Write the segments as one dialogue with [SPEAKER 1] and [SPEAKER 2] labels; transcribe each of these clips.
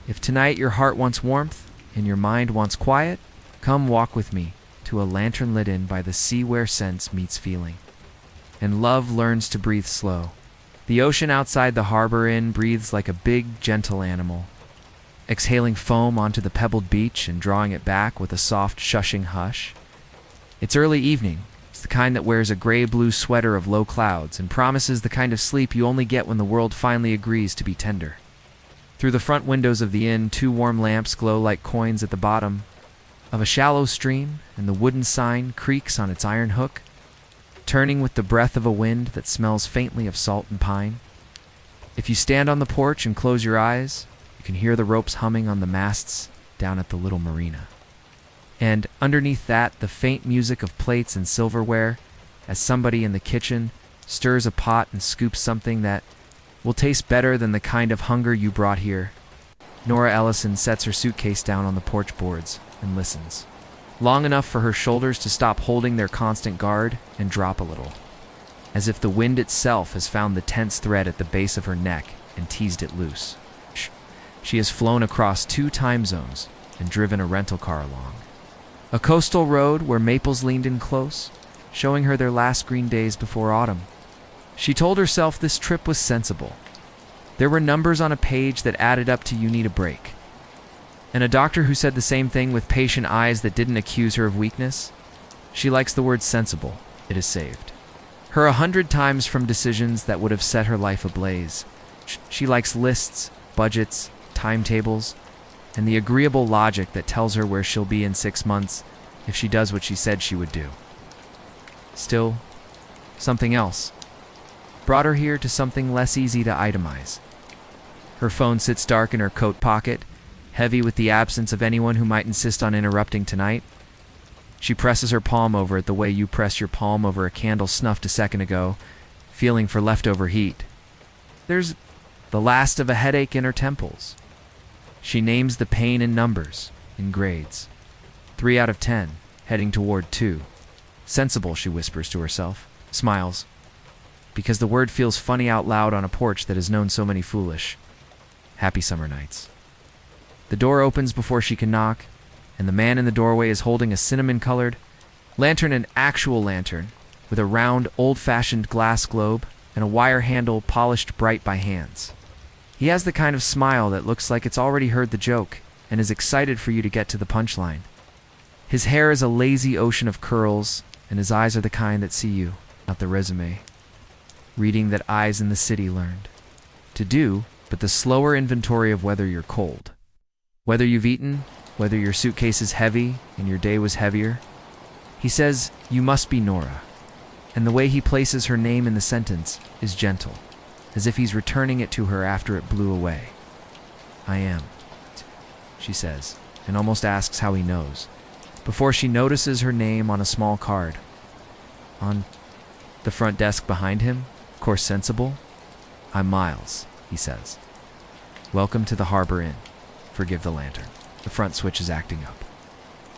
[SPEAKER 1] If tonight your heart wants warmth and your mind wants quiet, come walk with me to a lantern lit in by the sea where sense meets feeling. And love learns to breathe slow. The ocean outside the harbor inn breathes like a big, gentle animal, exhaling foam onto the pebbled beach and drawing it back with a soft, shushing hush. It's early evening. It's the kind that wears a gray-blue sweater of low clouds and promises the kind of sleep you only get when the world finally agrees to be tender. Through the front windows of the inn, 2 warm lamps glow like coins at the bottom of a shallow stream, and the wooden sign creaks on its iron hook, turning with the breath of a wind that smells faintly of salt and pine. If you stand on the porch and close your eyes, you can hear the ropes humming on the masts down at the little marina. And underneath that, the faint music of plates and silverware as somebody in the kitchen stirs a pot and scoops something that will taste better than the kind of hunger you brought here. Nora Ellison sets her suitcase down on the porch boards and listens, long enough for her shoulders to stop holding their constant guard and drop a little, as if the wind itself has found the tense thread at the base of her neck and teased it loose. She has flown across 2 time zones and driven a rental car along a coastal road where maples leaned in close, showing her their last green days before autumn. She told herself this trip was sensible. There were numbers on a page that added up to "you need a break." And a doctor who said the same thing with patient eyes that didn't accuse her of weakness. She likes the word sensible. It has saved her 100 times from decisions that would have set her life ablaze. She likes lists, budgets, timetables, and the agreeable logic that tells her where she'll be in 6 months if she does what she said she would do. Still, something else brought her here to something less easy to itemize. Her phone sits dark in her coat pocket, heavy with the absence of anyone who might insist on interrupting tonight. She presses her palm over it the way you press your palm over a candle snuffed a second ago, feeling for leftover heat. There's the last of a headache in her temples. She names the pain in numbers, in grades. 3 out of 10, heading toward 2. Sensible, she whispers to herself, smiles, because the word feels funny out loud on a porch that has known so many foolish, happy summer nights. The door opens before she can knock, and the man in the doorway is holding a cinnamon-colored lantern, an actual lantern, with a round, old-fashioned glass globe and a wire handle polished bright by hands. He has the kind of smile that looks like it's already heard the joke and is excited for you to get to the punchline. His hair is a lazy ocean of curls, and his eyes are the kind that see you, not the resume. Reading that eyes in the city learned to do, but the slower inventory of whether you're cold, whether you've eaten, whether your suitcase is heavy and your day was heavier. He says, "You must be Nora," and the way he places her name in the sentence is gentle, as if he's returning it to her after it blew away. "I am," she says, and almost asks how he knows, before she notices her name on a small card. On the front desk behind him, of course sensible. "I'm Miles," he says. "Welcome to the Harbor Inn. Forgive the lantern. The front switch is acting up."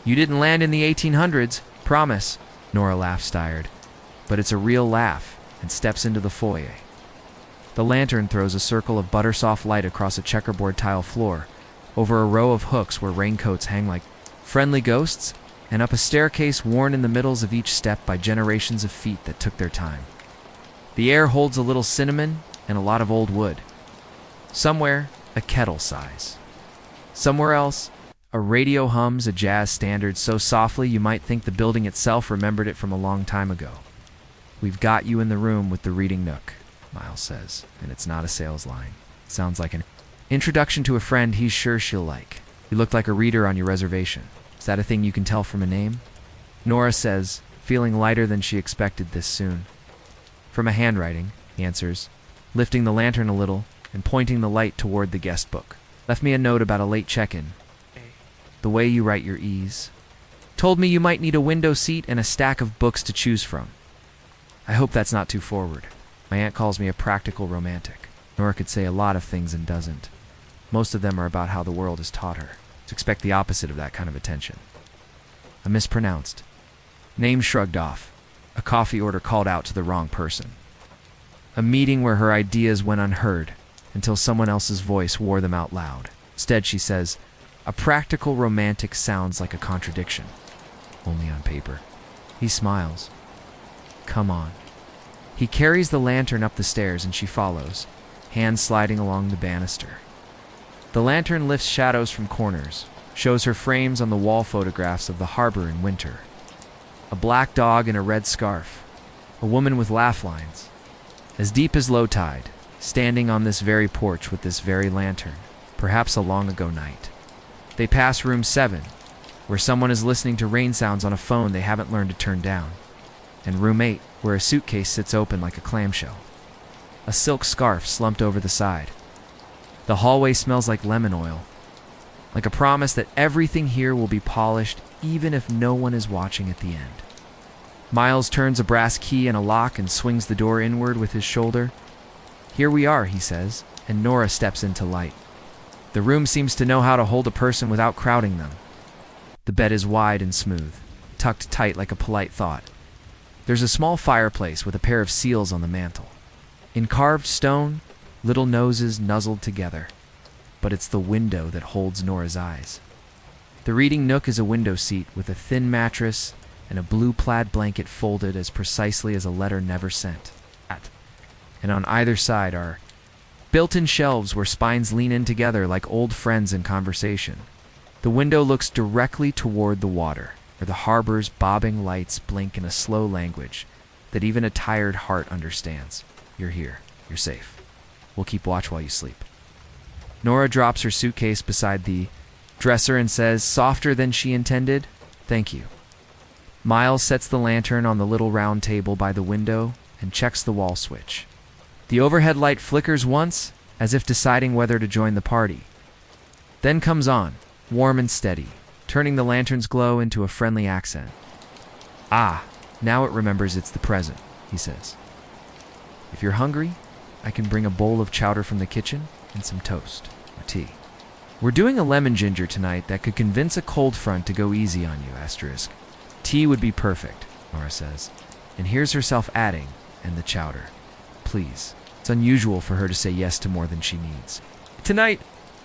[SPEAKER 1] "You didn't land in the 1800s, promise." Nora laughs tired, but it's a real laugh, and steps into the foyer. The lantern throws a circle of butter-soft light across a checkerboard tile floor, over a row of hooks where raincoats hang like friendly ghosts, and up a staircase worn in the middles of each step by generations of feet that took their time. The air holds a little cinnamon and a lot of old wood. Somewhere, a kettle sighs. Somewhere else, a radio hums a jazz standard so softly you might think the building itself remembered it from a long time ago. "We've got you in the room with the reading nook," Miles says, and it's not a sales line. It sounds like an introduction to a friend he's sure she'll like. "You look like a reader on your reservation. Is that a thing you can tell from a name?" Nora says, feeling lighter than she expected this soon. "From a handwriting," he answers, lifting the lantern a little and pointing the light toward the guest book. "Left me a note about a late check-in. The way you write your E's. Told me you might need a window seat and a stack of books to choose from. I hope that's not too forward. My aunt calls me a practical romantic." Nora could say a lot of things and doesn't. Most of them are about how the world has taught her to expect the opposite of that kind of attention. A mispronounced name shrugged off. A coffee order called out to the wrong person. A meeting where her ideas went unheard until someone else's voice wore them out loud. Instead, she says, "A practical romantic sounds like a contradiction. Only on paper." He smiles. "Come on." He carries the lantern up the stairs and she follows, hands sliding along the banister. The lantern lifts shadows from corners, shows her frames on the wall photographs of the harbor in winter. A black dog in a red scarf. A woman with laugh lines. As deep as low tide, standing on this very porch with this very lantern, perhaps a long ago night. They pass room 7, where someone is listening to rain sounds on a phone they haven't learned to turn down, and room 8, where a suitcase sits open like a clamshell. A silk scarf slumped over the side. The hallway smells like lemon oil, like a promise that everything here will be polished even if no one is watching at the end. Miles turns a brass key in a lock and swings the door inward with his shoulder. "Here we are," he says, and Nora steps into light. The room seems to know how to hold a person without crowding them. The bed is wide and smooth, tucked tight like a polite thought. There's a small fireplace with a pair of seals on the mantel. In carved stone, little noses nuzzled together. But it's the window that holds Nora's eyes. The reading nook is a window seat with a thin mattress and a blue plaid blanket folded as precisely as a letter never sent. And on either side are built-in shelves where spines lean in together like old friends in conversation. The window looks directly toward the water, where the harbor's bobbing lights blink in a slow language that even a tired heart understands. "You're here. You're safe. We'll keep watch while you sleep." Nora drops her suitcase beside the dresser and says, softer than she intended, "Thank you." Miles sets the lantern on the little round table by the window and checks the wall switch. The overhead light flickers once, as if deciding whether to join the party. Then comes on, warm and steady, turning the lantern's glow into a friendly accent. "Ah, now it remembers it's the present," he says. "If you're hungry, I can bring a bowl of chowder from the kitchen and some toast or tea. We're doing a lemon ginger tonight that could convince a cold front to go easy on you, asterisk. Tea would be perfect," Nora says, and hears herself adding, "and the chowder. Please." It's unusual for her to say yes to more than she needs. Tonight,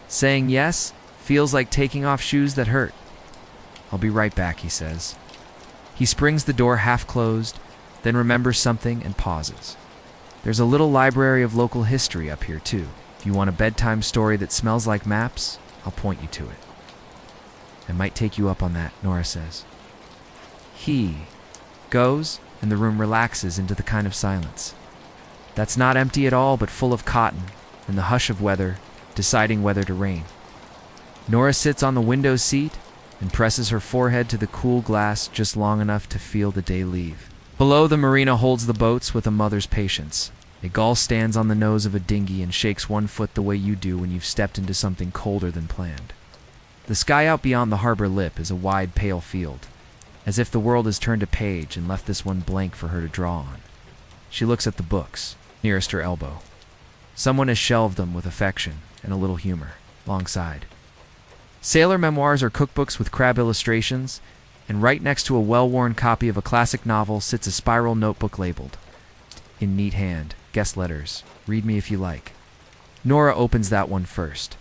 [SPEAKER 1] saying yes feels like taking off shoes that hurt. "I'll be right back," he says. He springs the door half closed, then remembers something and pauses. There's a little library of local history up here, too. If you want a bedtime story that smells like maps, I'll point you to it. "I might take you up on that," Nora says. He goes, and the room relaxes into the kind of silence that's not empty at all, but full of cotton and the hush of weather, deciding whether to rain. Nora sits on the window seat and presses her forehead to the cool glass just long enough to feel the day leave. Below, the marina holds the boats with a mother's patience. A gull stands on the nose of a dinghy and shakes one foot the way you do when you've stepped into something colder than planned. The sky out beyond the harbor lip is a wide, pale field, as if the world has turned a page and left this one blank for her to draw on. She looks at the books, nearest her elbow. Someone has shelved them with affection and a little humor, alongside. Sailor memoirs or cookbooks with crab illustrations, and right next to a well-worn copy of a classic novel sits a spiral notebook labeled, in neat hand, guest letters, read me if you like. Nora opens that one first.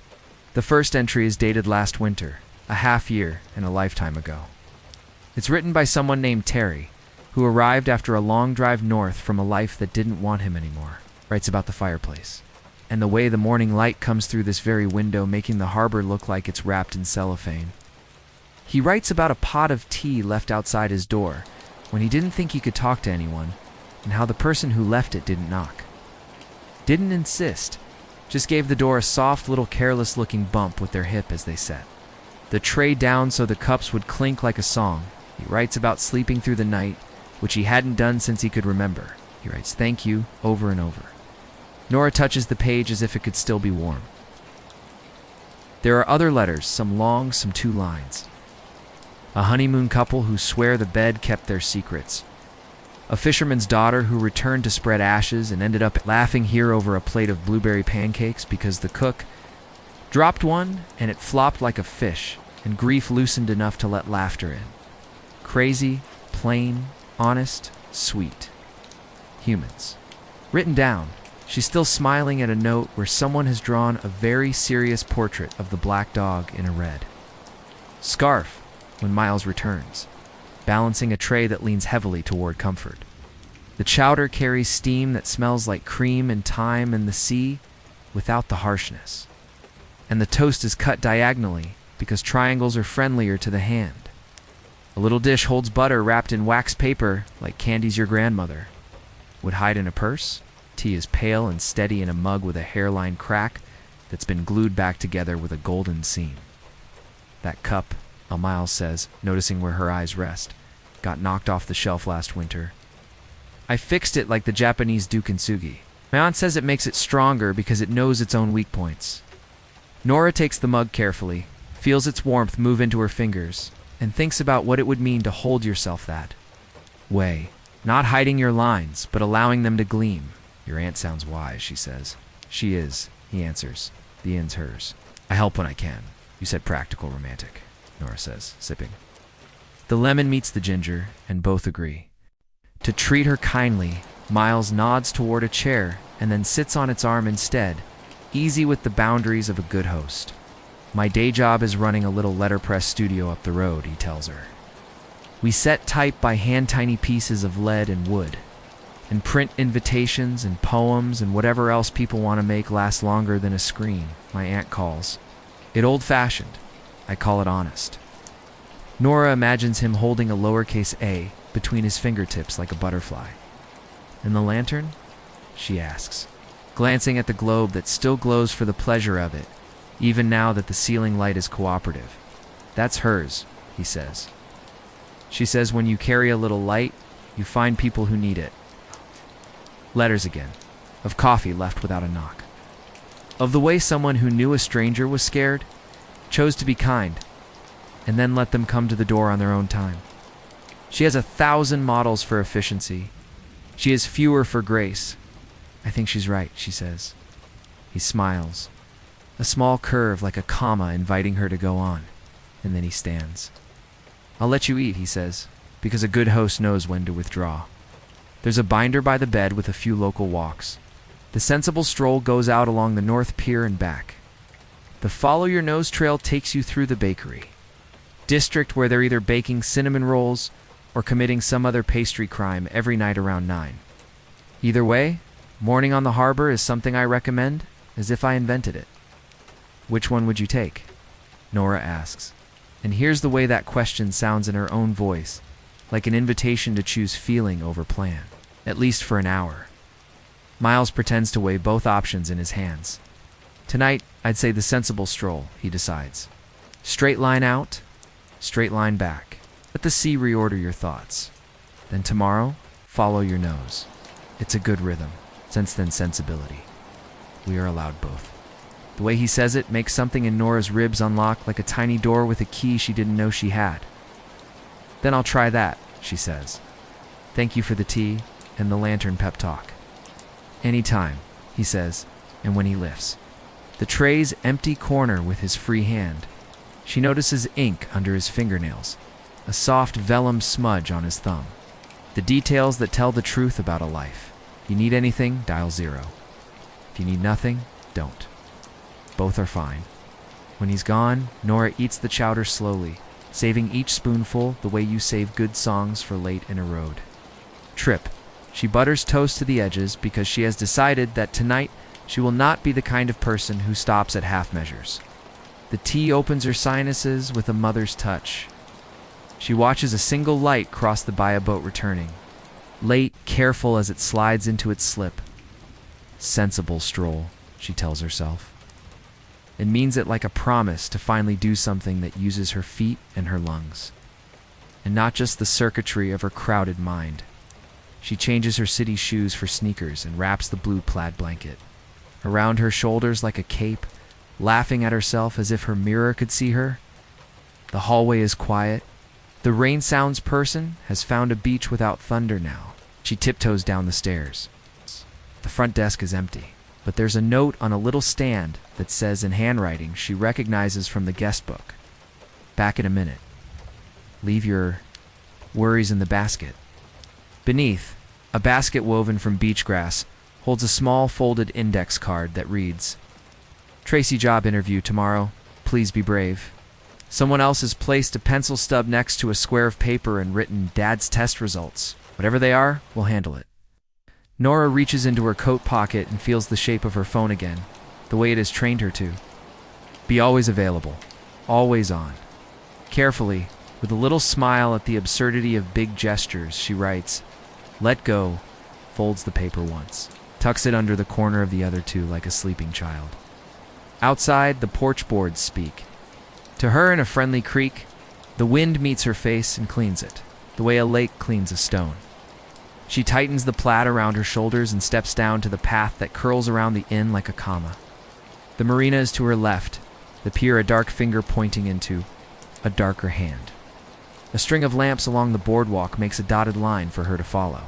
[SPEAKER 1] The first entry is dated last winter, a half year and a lifetime ago. It's written by someone named Terry, who arrived after a long drive north from a life that didn't want him anymore. Writes about the fireplace, and the way the morning light comes through this very window, making the harbor look like it's wrapped in cellophane. He writes about a pot of tea left outside his door when he didn't think he could talk to anyone, and how the person who left it didn't knock. Didn't insist, just gave the door a soft little careless-looking bump with their hip as they sat. The tray down so the cups would clink like a song. He writes about sleeping through the night, which he hadn't done since he could remember. He writes "thank you" over and over. Nora touches the page as if it could still be warm. There are other letters, some long, some 2 lines. A honeymoon couple who swear the bed kept their secrets. A fisherman's daughter who returned to spread ashes and ended up laughing here over a plate of blueberry pancakes because the cook dropped one and it flopped like a fish, and grief loosened enough to let laughter in. Crazy, plain, honest, sweet. Humans. Written down, She's still smiling at a note where someone has drawn a very serious portrait of the black dog in a red scarf when Miles returns, balancing a tray that leans heavily toward comfort. The chowder carries steam that smells like cream and thyme and the sea without the harshness. And the toast is cut diagonally because triangles are friendlier to the hand. A little dish holds butter wrapped in wax paper like candies your grandmother would hide in a purse. Tea is pale and steady in a mug with a hairline crack that's been glued back together with a golden seam. That cup, Miles says, noticing where her eyes rest, got knocked off the shelf last winter. I fixed it like the Japanese do kintsugi. My aunt says it makes it stronger because it knows its own weak points. Nora takes the mug carefully, feels its warmth move into her fingers, and thinks about what it would mean to hold yourself that way. Not hiding your lines, but allowing them to gleam. Your aunt sounds wise, she says. She is, he answers. The inn's hers. I help when I can. You said practical romantic, Nora says, sipping. The lemon meets the ginger, and both agree. To treat her kindly, Miles nods toward a chair and then sits on its arm instead, easy with the boundaries of a good host. My day job is running a little letterpress studio up the road, he tells her. We set type by hand tiny pieces of lead and wood, and print invitations and poems and whatever else people want to make last longer than a screen, my aunt calls it old-fashioned. I call it honest. Nora imagines him holding a lowercase a between his fingertips like a butterfly. And the lantern? She asks, glancing at the globe that still glows for the pleasure of it, even now that the ceiling light is cooperative. That's hers, he says. She says when you carry a little light, you find people who need it. Letters again, of coffee left without a knock. Of the way someone who knew a stranger was scared, chose to be kind, and then let them come to the door on their own time. She has 1,000 models for efficiency. She has fewer for grace. I think she's right, she says. He smiles, a small curve like a comma inviting her to go on, and then he stands. I'll let you eat, he says, because a good host knows when to withdraw. There's a binder by the bed with a few local walks. The sensible stroll goes out along the North Pier and back. The Follow Your Nose trail takes you through the bakery, district where they're either baking cinnamon rolls or committing some other pastry crime every night around 9. Either way, morning on the harbor is something I recommend, as if I invented it. Which one would you take? Nora asks. And here's the way that question sounds in her own voice, like an invitation to choose feeling over plan, at least for an hour. Miles pretends to weigh both options in his hands. Tonight, I'd say the sensible stroll, he decides. Straight line out, straight line back. Let the sea reorder your thoughts. Then tomorrow, follow your nose. It's a good rhythm, sense and sensibility. We are allowed both. The way he says it makes something in Nora's ribs unlock like a tiny door with a key she didn't know she had. Then I'll try that, she says. Thank you for the tea and the lantern pep talk. Anytime, he says, and when he lifts the tray's empty corner with his free hand, she notices ink under his fingernails, a soft vellum smudge on his thumb. The details that tell the truth about a life. If you need anything, dial 0. If you need nothing, don't. Both are fine. When he's gone, Nora eats the chowder slowly, saving each spoonful the way you save good songs for late in a road trip. She butters toast to the edges because she has decided that tonight she will not be the kind of person who stops at half measures. The tea opens her sinuses with a mother's touch. She watches a single light cross the by a boat returning, late, careful as it slides into its slip. Sensible stroll, she tells herself. It means it like a promise to finally do something that uses her feet and her lungs, and not just the circuitry of her crowded mind. She changes her city shoes for sneakers and wraps the blue plaid blanket around her shoulders like a cape, laughing at herself as if her mirror could see her. The hallway is quiet. The rain sounds person has found a beach without thunder now. She tiptoes down the stairs. The front desk is empty, but there's a note on a little stand that says in handwriting she recognizes from the guest book. Back in a minute. Leave your worries in the basket. Beneath, a basket woven from beach grass holds a small folded index card that reads, "Tracy job interview tomorrow. Please be brave." Someone else has placed a pencil stub next to a square of paper and written Dad's test results. Whatever they are, we'll handle it. Nora reaches into her coat pocket and feels the shape of her phone again, the way it has trained her to. Be always available, always on. Carefully, with a little smile at the absurdity of big gestures, she writes, "Let go," folds the paper once, tucks it under the corner of the other two like a sleeping child. Outside, the porch boards speak. To her in a friendly creak, the wind meets her face and cleans it, the way a lake cleans a stone. She tightens the plaid around her shoulders and steps down to the path that curls around the inn like a comma. The marina is to her left, the pier a dark finger pointing into a darker hand. A string of lamps along the boardwalk makes a dotted line for her to follow.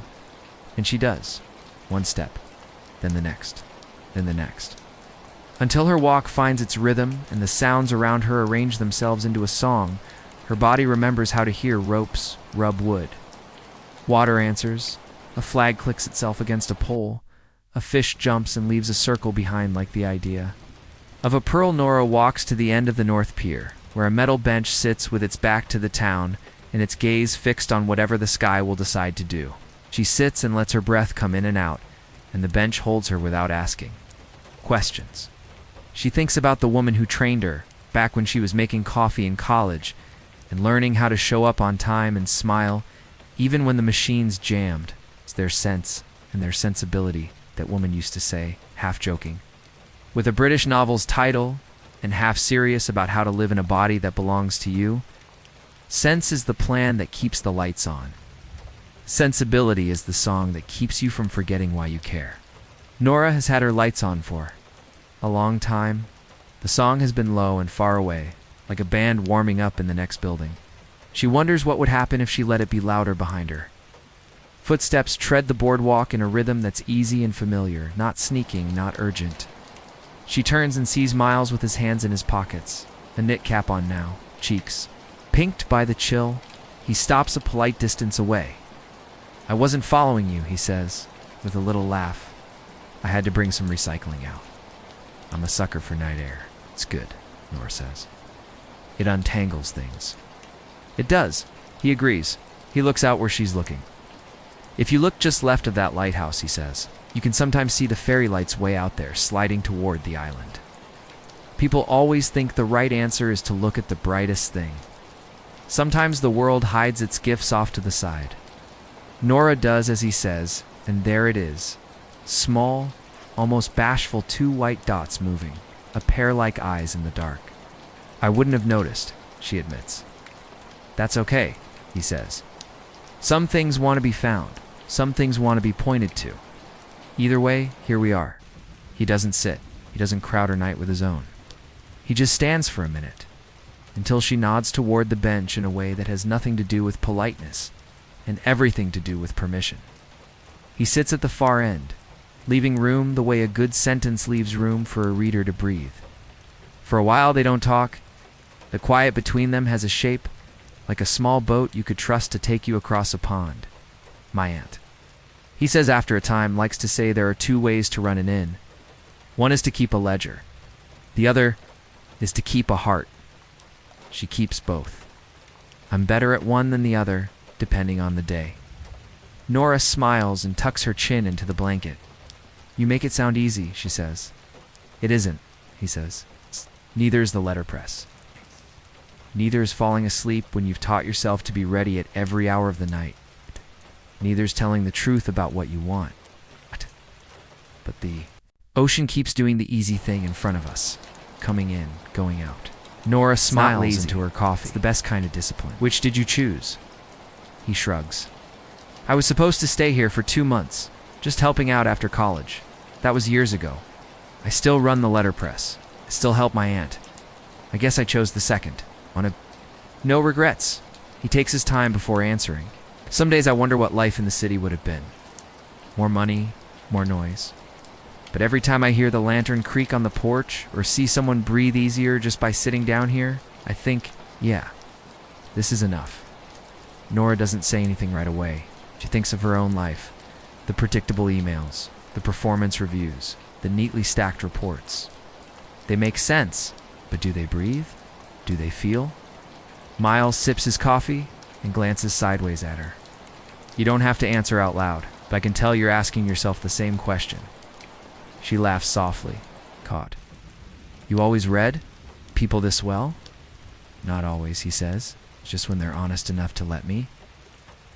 [SPEAKER 1] And she does. One step, then the next, then the next. Until her walk finds its rhythm and the sounds around her arrange themselves into a song, her body remembers how to hear ropes rub wood. Water answers, a flag clicks itself against a pole, a fish jumps and leaves a circle behind like the idea. Of a pearl, Nora walks to the end of the North Pier, where a metal bench sits with its back to the town and its gaze fixed on whatever the sky will decide to do. She sits and lets her breath come in and out, and the bench holds her without asking questions. She thinks about the woman who trained her back when she was making coffee in college and learning how to show up on time and smile even when the machines jammed. It's their sense and their sensibility, that woman used to say, half joking. With a British novel's title and half serious about how to live in a body that belongs to you, sense is the plan that keeps the lights on. Sensibility is the song that keeps you from forgetting why you care. Nora has had her lights on for a long time. The song has been low and far away, like a band warming up in the next building. She wonders what would happen if she let it be louder behind her. Footsteps tread the boardwalk in a rhythm that's easy and familiar, not sneaking, not urgent. She turns and sees Miles with his hands in his pockets, a knit cap on now, cheeks pinked by the chill. He stops a polite distance away. "I wasn't following you," he says, with a little laugh. "I had to bring some recycling out. I'm a sucker for night air. It's good," Nora says. "It untangles things." "It does," he agrees. He looks out where she's looking. "If you look just left of that lighthouse," he says, "you can sometimes see the fairy lights way out there, sliding toward the island." People always think the right answer is to look at the brightest thing. Sometimes the world hides its gifts off to the side. Nora does as he says, and there it is. Small, almost bashful, two white dots moving, a pair like eyes in the dark. "I wouldn't have noticed," she admits. "That's okay," he says. "Some things want to be found. Some things want to be pointed to. Either way, here we are." He doesn't sit. He doesn't crowd her night with his own. He just stands for a minute, until she nods toward the bench in a way that has nothing to do with politeness and everything to do with permission. He sits at the far end, leaving room the way a good sentence leaves room for a reader to breathe. For a while they don't talk. The quiet between them has a shape like a small boat you could trust to take you across a pond. "My aunt," he says after a time, likes to say there are two ways to run an inn. One is to keep a ledger. The other is to keep a heart. She keeps both. I'm better at one than the other, depending on the day. Nora smiles and tucks her chin into the blanket. "You make it sound easy," she says. "It isn't," he says. "Neither is the letterpress. Neither is falling asleep when you've taught yourself to be ready at every hour of the night. Neither is telling the truth about what you want. But the ocean keeps doing the easy thing in front of us, coming in, going out." Nora smiles into her coffee. "It's the best kind of discipline." "Which did you choose?" He shrugs. "I was supposed to stay here for 2 months, just helping out after college. That was years ago. I still run the letterpress. I still help my aunt. I guess I chose the second. No regrets." He takes his time before answering. "Some days I wonder what life in the city would have been. More money, more noise. But every time I hear the lantern creak on the porch or see someone breathe easier just by sitting down here, I think, yeah, this is enough." Nora doesn't say anything right away. She thinks of her own life, the predictable emails, the performance reviews, the neatly stacked reports. They make sense, but do they breathe? Do they feel? Miles sips his coffee and glances sideways at her. You don't have to answer out loud, but I can tell you're asking yourself the same question. She laughs softly, caught. You always read? People this well? Not always, he says, just when they're honest enough to let me.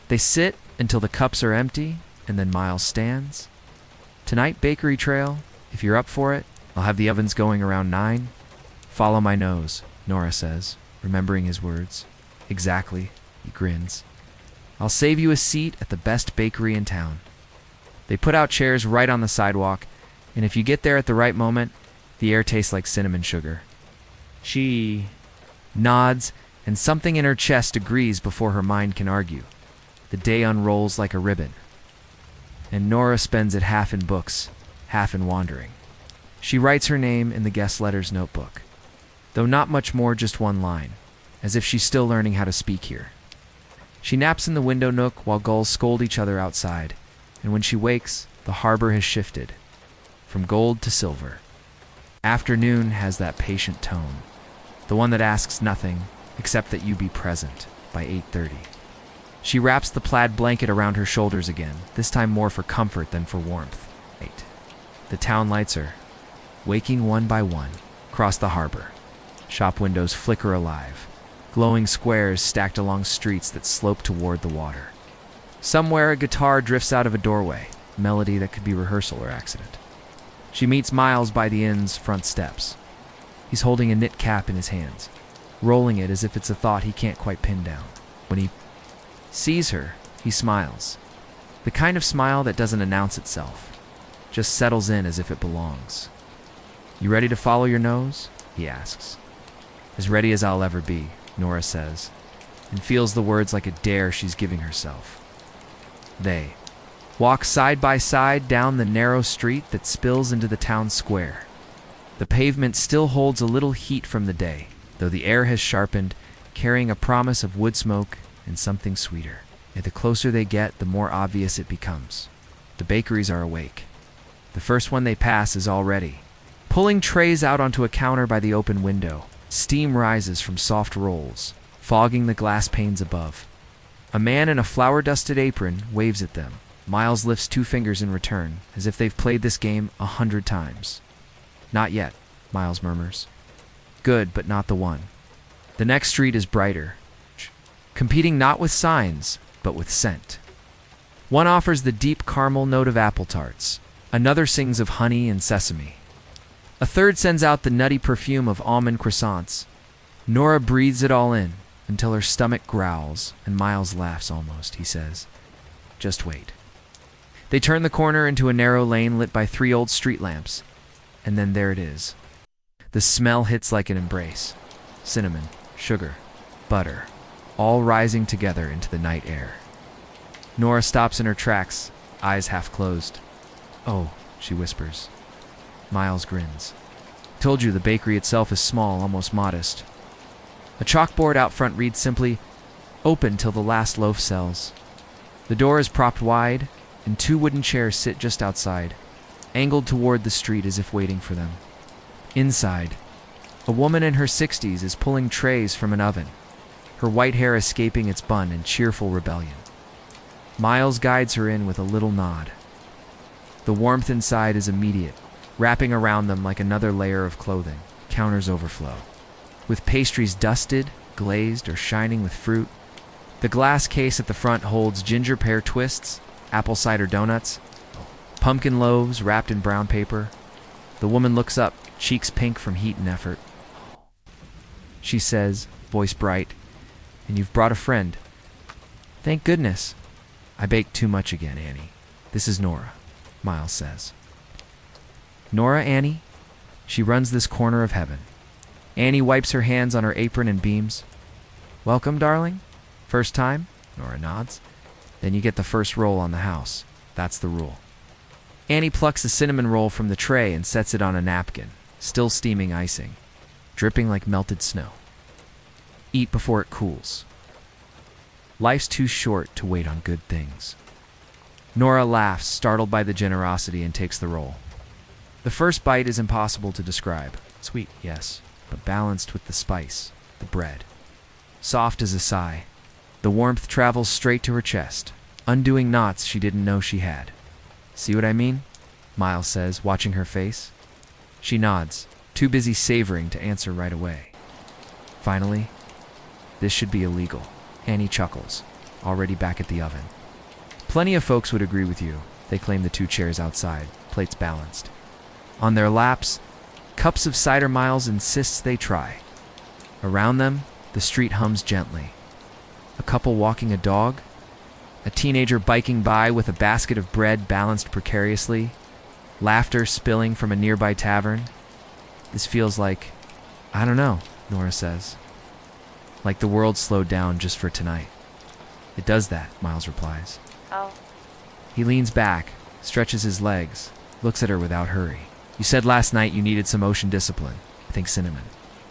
[SPEAKER 1] They sit until the cups are empty, and then Miles stands. Tonight, bakery trail, if you're up for it, I'll have the ovens going around 9. Follow my nose, Nora says, remembering his words. Exactly, he grins. I'll save you a seat at the best bakery in town. They put out chairs right on the sidewalk, and if you get there at the right moment, the air tastes like cinnamon sugar. She nods, and something in her chest agrees before her mind can argue. The day unrolls like a ribbon, and Nora spends it half in books, half in wandering. She writes her name in the guest letters notebook, though not much more, just one line, as if she's still learning how to speak here. She naps in the window nook while gulls scold each other outside, and when she wakes, the harbor has shifted, from gold to silver. Afternoon has that patient tone, the one that asks nothing except that you be present by 8:30. She wraps the plaid blanket around her shoulders again, this time more for comfort than for warmth. 8. The town lights are waking one by one across the harbor. Shop windows flicker alive, glowing squares stacked along streets that slope toward the water. Somewhere a guitar drifts out of a doorway, a melody that could be rehearsal or accident. She meets Miles by the inn's front steps. He's holding a knit cap in his hands, rolling it as if it's a thought he can't quite pin down. When he sees her, he smiles. The kind of smile that doesn't announce itself, just settles in as if it belongs. You ready to follow your nose? He asks. As ready as I'll ever be, Nora says, and feels the words like a dare she's giving herself. They walk side by side down the narrow street that spills into the town square. The pavement still holds a little heat from the day, though the air has sharpened, carrying a promise of wood smoke and something sweeter. Yet the closer they get, the more obvious it becomes. The bakeries are awake. The first one they pass is all ready. Pulling trays out onto a counter by the open window, steam rises from soft rolls, fogging the glass panes above. A man in a flour-dusted apron waves at them. Miles lifts 2 fingers in return, as if they've played this game 100 times. Not yet, Miles murmurs. Good, but not the one. The next street is brighter, competing not with signs, but with scent. One offers the deep caramel note of apple tarts. Another sings of honey and sesame. A third sends out the nutty perfume of almond croissants. Nora breathes it all in until her stomach growls, and Miles laughs almost, he says. Just wait. They turn the corner into a narrow lane lit by 3 old street lamps, and then there it is. The smell hits like an embrace. Cinnamon, sugar, butter, all rising together into the night air. Nora stops in her tracks, eyes half closed. Oh, she whispers. Miles grins. Told you the bakery itself is small, almost modest. A chalkboard out front reads simply, "Open till the last loaf sells." The door is propped wide, and 2 wooden chairs sit just outside, angled toward the street as if waiting for them. Inside, a woman in her 60s is pulling trays from an oven, her white hair escaping its bun in cheerful rebellion. Miles guides her in with a little nod. The warmth inside is immediate, wrapping around them like another layer of clothing. Counters overflow, with pastries dusted, glazed, or shining with fruit. The glass case at the front holds ginger pear twists, apple cider donuts, pumpkin loaves wrapped in brown paper. The woman looks up, cheeks pink from heat and effort. She says, voice bright, "And you've brought a friend." "Thank goodness." "I baked too much again, Annie. This is Nora," Miles says. Nora, Annie? She runs this corner of heaven. Annie wipes her hands on her apron and beams. "Welcome, darling? First time?" Nora nods. "Then you get the first roll on the house. That's the rule." Annie plucks a cinnamon roll from the tray and sets it on a napkin, still steaming icing, dripping like melted snow. "Eat before it cools. Life's too short to wait on good things." Nora laughs, startled by the generosity, and takes the roll. The first bite is impossible to describe. Sweet, yes, but balanced with the spice, the bread. Soft as a sigh. The warmth travels straight to her chest, undoing knots she didn't know she had. See what I mean? Miles says, watching her face. She nods, too busy savoring to answer right away. Finally, this should be illegal. Annie chuckles, already back at the oven. Plenty of folks would agree with you. They claim the two chairs outside, plates balanced. On their laps, cups of cider. Miles insists they try. Around them, the street hums gently. A couple walking a dog, a teenager biking by with a basket of bread balanced precariously, laughter spilling from a nearby tavern. This feels like, I don't know, Nora says. Like the world slowed down just for tonight. It does that, Miles replies.
[SPEAKER 2] Oh.
[SPEAKER 1] He leans back, stretches his legs, looks at her without hurry. You said last night you needed some ocean discipline. I think cinnamon.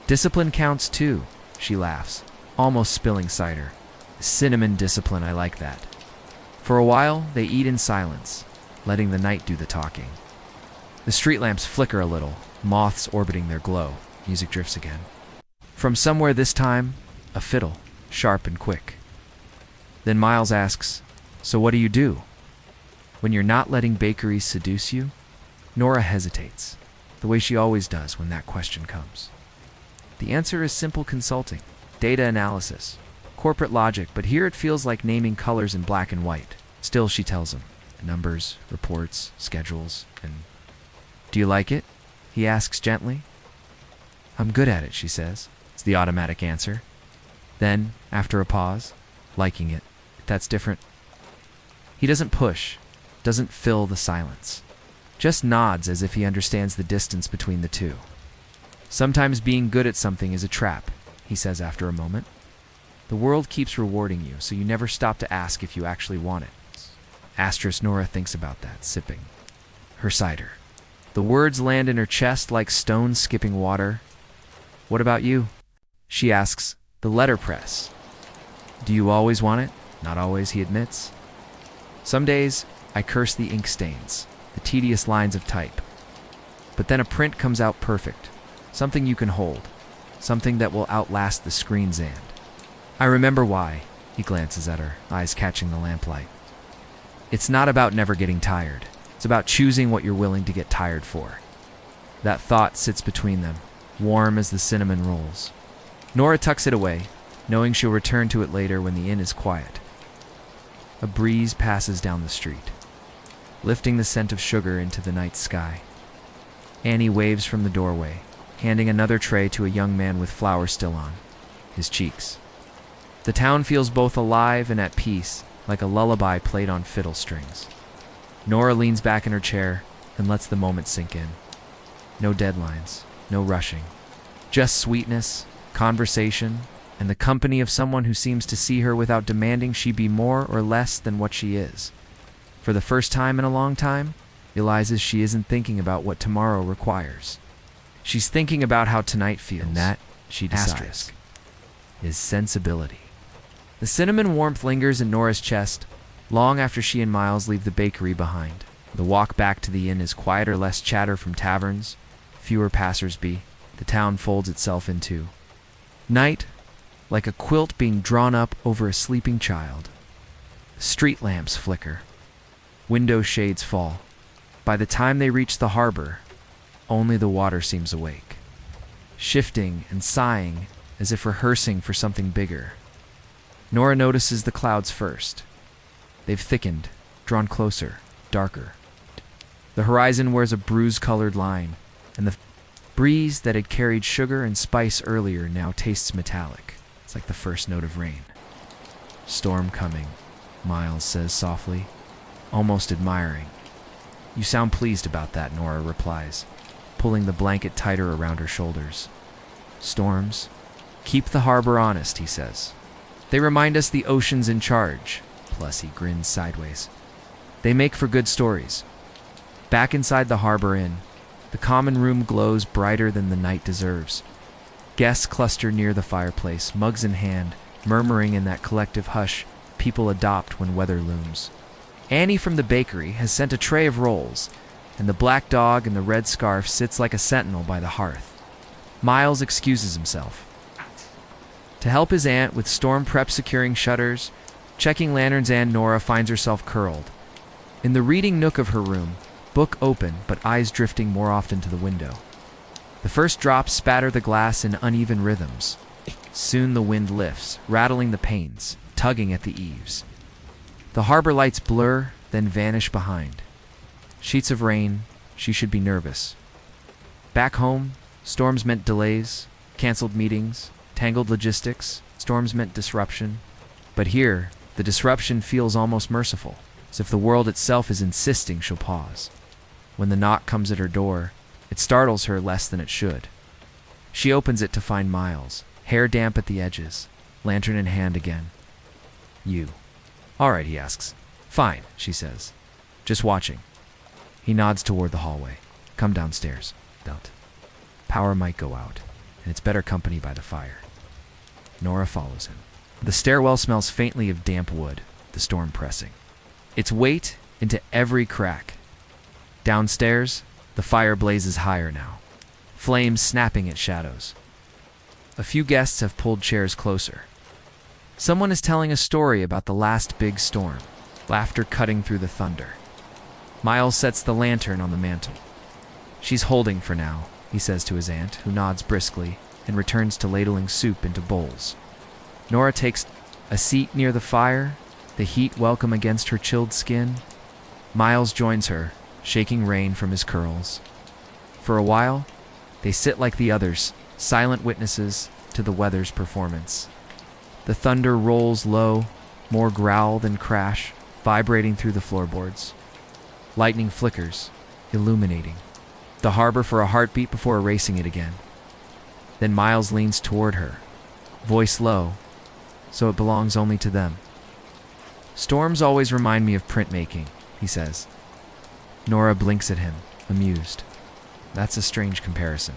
[SPEAKER 1] Discipline counts too, she laughs, almost spilling cider. Cinnamon discipline, I like that. For a while, they eat in silence, letting the night do the talking. The street lamps flicker a little, moths orbiting their glow. Music drifts again. From somewhere this time, a fiddle, sharp and quick. Then Miles asks, so what do you do? When you're not letting bakeries seduce you? Nora hesitates, the way she always does when that question comes. The answer is simple consulting, data analysis, corporate logic, but here it feels like naming colors in black and white. Still, she tells him, numbers, reports, schedules, and... Do you like it? He asks gently. I'm good at it, she says. It's the automatic answer. Then, after a pause, liking it. That's different. He doesn't push, doesn't fill the silence. Just nods as if he understands the distance between the two. Sometimes being good at something is a trap, he says after a moment. The world keeps rewarding you, so you never stop to ask if you actually want it. Nora thinks about that, sipping her cider. The words land in her chest like stones skipping water. What about you? She asks, the letterpress. Do you always want it? Not always, he admits. Some days, I curse the ink stains, the tedious lines of type. But then a print comes out perfect, something you can hold, something that will outlast the screen's end. I remember why, he glances at her, eyes catching the lamplight. It's not about never getting tired. It's about choosing what you're willing to get tired for. That thought sits between them, warm as the cinnamon rolls. Nora tucks it away, knowing she'll return to it later when the inn is quiet. A breeze passes down the street, lifting the scent of sugar into the night sky. Annie waves from the doorway, handing another tray to a young man with flowers still on his cheeks. The town feels both alive and at peace, like a lullaby played on fiddle strings. Nora leans back in her chair and lets the moment sink in. No deadlines, no rushing. Just sweetness, conversation, and the company of someone who seems to see her without demanding she be more or less than what she is. For the first time in a long time, realizes she isn't thinking about what tomorrow requires. She's thinking about how tonight feels, and that, she decides, is sensibility. The cinnamon warmth lingers in Nora's chest, long after she and Miles leave the bakery behind. The walk back to the inn is quieter, less chatter from taverns, fewer passers-by. The town folds itself into night, like a quilt being drawn up over a sleeping child. Street lamps flicker. Window shades fall. By the time they reach the harbor, only the water seems awake, shifting and sighing as if rehearsing for something bigger. Nora notices the clouds first. They've thickened, drawn closer, darker. The horizon wears a bruise-colored line, and the breeze that had carried sugar and spice earlier now tastes metallic. It's like the first note of rain. Storm coming, Miles says softly, almost admiring. You sound pleased about that, Nora replies, pulling the blanket tighter around her shoulders. Storms? Keep the harbor honest, he says. They remind us the ocean's in charge. Plus, he grins sideways. They make for good stories. Back inside the harbor inn, the common room glows brighter than the night deserves. Guests cluster near the fireplace, mugs in hand, murmuring in that collective hush people adopt when weather looms. Annie from the bakery has sent a tray of rolls, and the black dog in the red scarf sits like a sentinel by the hearth. Miles excuses himself. To help his aunt with storm prep securing shutters, checking lanterns, and Nora finds herself curled. In the reading nook of her room, book open but eyes drifting more often to the window. The first drops spatter the glass in uneven rhythms. Soon the wind lifts, rattling the panes, tugging at the eaves. The harbor lights blur, then vanish behind. Sheets of rain, she should be nervous. Back home, storms meant delays, canceled meetings, tangled logistics. Storms meant disruption. But here, the disruption feels almost merciful, as if the world itself is insisting she'll pause. When the knock comes at her door, it startles her less than it should. She opens it to find Miles, hair damp at the edges, lantern in hand again. "You." "All right," he asks. "Fine," she says. "Just watching." He nods toward the hallway. "Come downstairs." "Don't. Power might go out, and it's better company by the fire." Nora follows him. The stairwell smells faintly of damp wood, the storm pressing its weight into every crack. Downstairs, the fire blazes higher now, flames snapping at shadows. A few guests have pulled chairs closer. Someone is telling a story about the last big storm, laughter cutting through the thunder. Miles sets the lantern on the mantel. "She's holding for now," he says to his aunt, who nods briskly and returns to ladling soup into bowls. Nora takes a seat near the fire, the heat welcome against her chilled skin. Miles joins her, shaking rain from his curls. For a while, they sit like the others, silent witnesses to the weather's performance. The thunder rolls low, more growl than crash, vibrating through the floorboards. Lightning flickers, illuminating the harbor for a heartbeat before erasing it again. Then Miles leans toward her, voice low, so it belongs only to them. "Storms always remind me of printmaking," he says. Nora blinks at him, amused. "That's a strange comparison."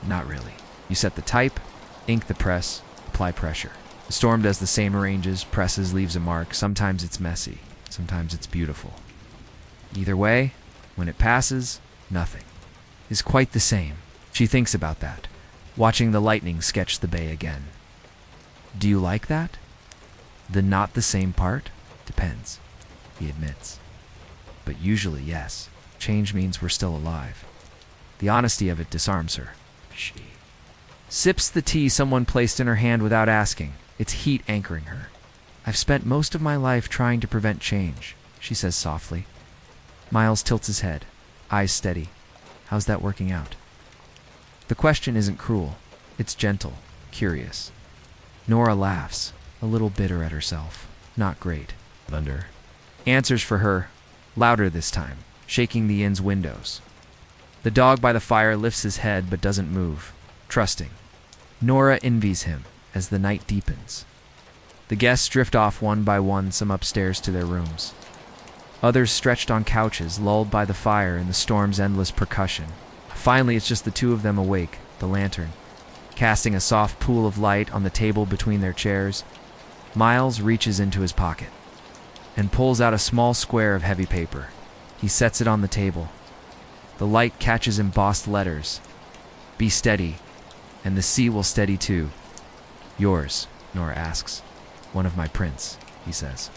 [SPEAKER 1] "Not really. You set the type, ink the press, apply pressure. The storm does the same, arranges, presses, leaves a mark. Sometimes it's messy, sometimes it's beautiful. Either way, when it passes, nothing is quite the same." She thinks about that, watching the lightning sketch the bay again. "Do you like that? The not the same part? Depends," he admits. "But usually, yes. Change means we're still alive." The honesty of it disarms her. She sips the tea someone placed in her hand without asking, its heat anchoring her. "I've spent most of my life trying to prevent change," she says softly. Miles tilts his head, eyes steady. "How's that working out?" The question isn't cruel. It's gentle, curious. Nora laughs, a little bitter at herself. "Not great." Thunder answers for her, louder this time, shaking the inn's windows. The dog by the fire lifts his head but doesn't move, trusting. Nora envies him as the night deepens. The guests drift off one by one, some upstairs to their rooms. Others stretched on couches, lulled by the fire and the storm's endless percussion. Finally, it's just the two of them awake, the lantern casting a soft pool of light on the table between their chairs. Miles reaches into his pocket and pulls out a small square of heavy paper. He sets it on the table. The light catches embossed letters. "Be steady, and the sea will steady too." "Yours?" Nora asks. "One of my prints," he says.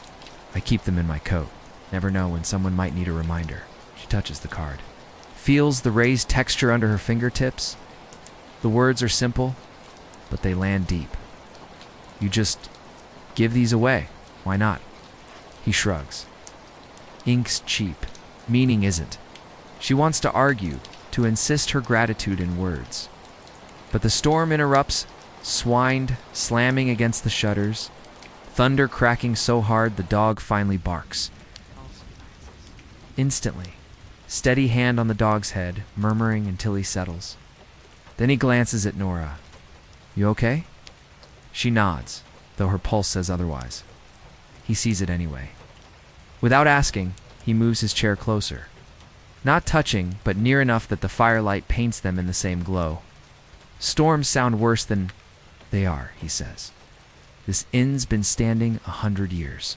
[SPEAKER 1] "I keep them in my coat. Never know when someone might need a reminder." She touches the card, feels the raised texture under her fingertips. The words are simple, but they land deep. "You just give these away. Why not?" He shrugs. "Ink's cheap. Meaning isn't." She wants to argue, to insist her gratitude in words. But the storm interrupts, swined, slamming against the shutters, thunder cracking so hard the dog finally barks. Instantly, steady hand on the dog's head, murmuring until he settles. Then he glances at Nora. "You okay?" She nods, though her pulse says otherwise. He sees it anyway. Without asking, he moves his chair closer. Not touching, but near enough that the firelight paints them in the same glow. "Storms sound worse than they are," he says. "This inn's been standing 100 years.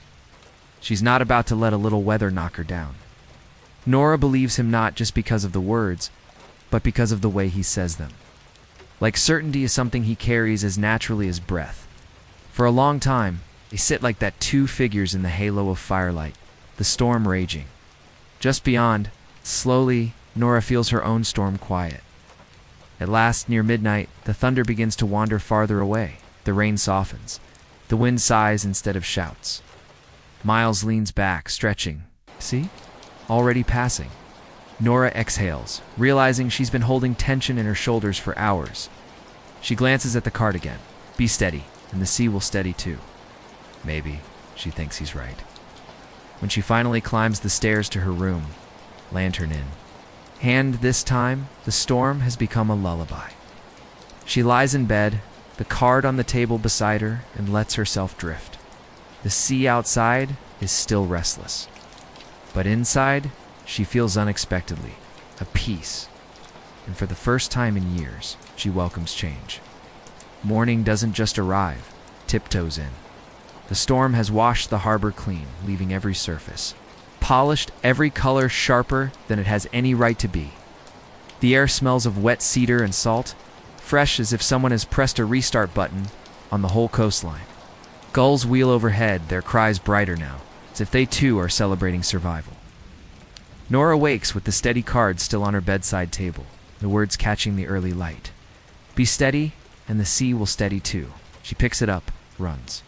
[SPEAKER 1] She's not about to let a little weather knock her down. Nora believes him not just because of the words, but because of the way he says them. Like certainty is something he carries as naturally as breath. For a long time, they sit like that two figures in the halo of firelight, the storm raging. Just beyond, slowly, Nora feels her own storm quiet. At last, near midnight, the thunder begins to wander farther away. The rain softens. The wind sighs instead of shouts. Miles leans back, stretching. See? Already passing. Nora exhales, realizing she's been holding tension in her shoulders for hours. She glances at the card again. Be steady, and the sea will steady too. Maybe, she thinks he's right. When she finally climbs the stairs to her room, lantern in hand this time, the storm has become a lullaby. She lies in bed, the card on the table beside her, and lets herself drift. The sea outside is still restless. But inside, she feels unexpectedly a peace. And for the first time in years, she welcomes change. Morning doesn't just arrive, tiptoes in. The storm has washed the harbor clean, leaving every surface polished, every color sharper than it has any right to be. The air smells of wet cedar and salt, fresh as if someone has pressed a restart button on the whole coastline. Gulls wheel overhead, their cries brighter now, as if they too are celebrating survival. Nora wakes with the steady card still on her bedside table, the words catching the early light. Be steady, and the sea will steady too. She picks it up, runs.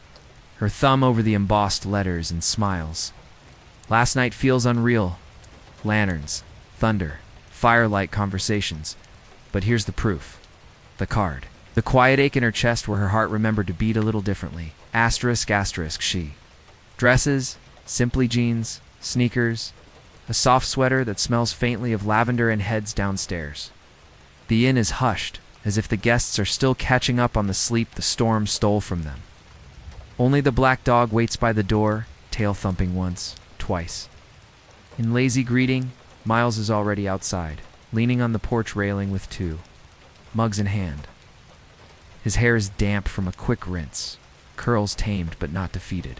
[SPEAKER 1] Her thumb over the embossed letters and smiles. Last night feels unreal. Lanterns, thunder, firelight conversations. But here's the proof. The card. The quiet ache in her chest where her heart remembered to beat a little differently. Asterisk, asterisk, she. Dresses, simply jeans, sneakers, a soft sweater that smells faintly of lavender and heads downstairs. The inn is hushed, as if the guests are still catching up on the sleep the storm stole from them. Only the black dog waits by the door, tail thumping once, twice. In lazy greeting, Miles is already outside, leaning on the porch railing with two mugs in hand. His hair is damp from a quick rinse, curls tamed but not defeated.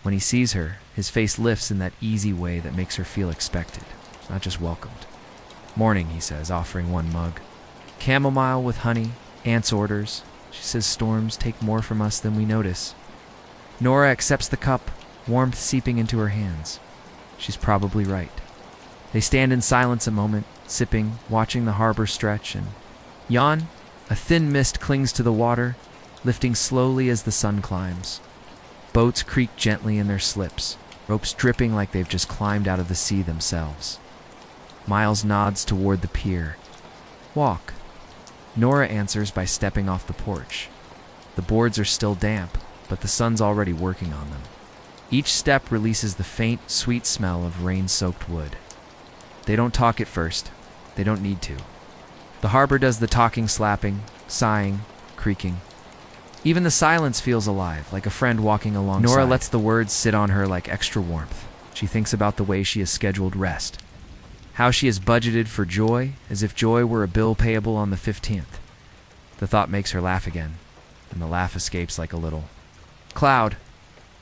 [SPEAKER 1] When he sees her, his face lifts in that easy way that makes her feel expected, not just welcomed. Morning, he says, offering one mug. Chamomile with honey, aunt's orders. She says storms take more from us than we notice. Nora accepts the cup, warmth seeping into her hands. She's probably right. They stand in silence a moment, sipping, watching the harbor stretch, and yon, a thin mist clings to the water, lifting slowly as the sun climbs. Boats creak gently in their slips, ropes dripping like they've just climbed out of the sea themselves. Miles nods toward the pier. Walk. Nora answers by stepping off the porch. The boards are still damp, but the sun's already working on them. Each step releases the faint, sweet smell of rain-soaked wood. They don't talk at first. They don't need to. The harbor does the talking, slapping, sighing, creaking. Even the silence feels alive, like a friend walking alongside. Nora lets the words sit on her like extra warmth. She thinks about the way she has scheduled rest. How she has budgeted for joy, as if joy were a bill payable on the 15th. The thought makes her laugh again, and the laugh escapes like a little cloud.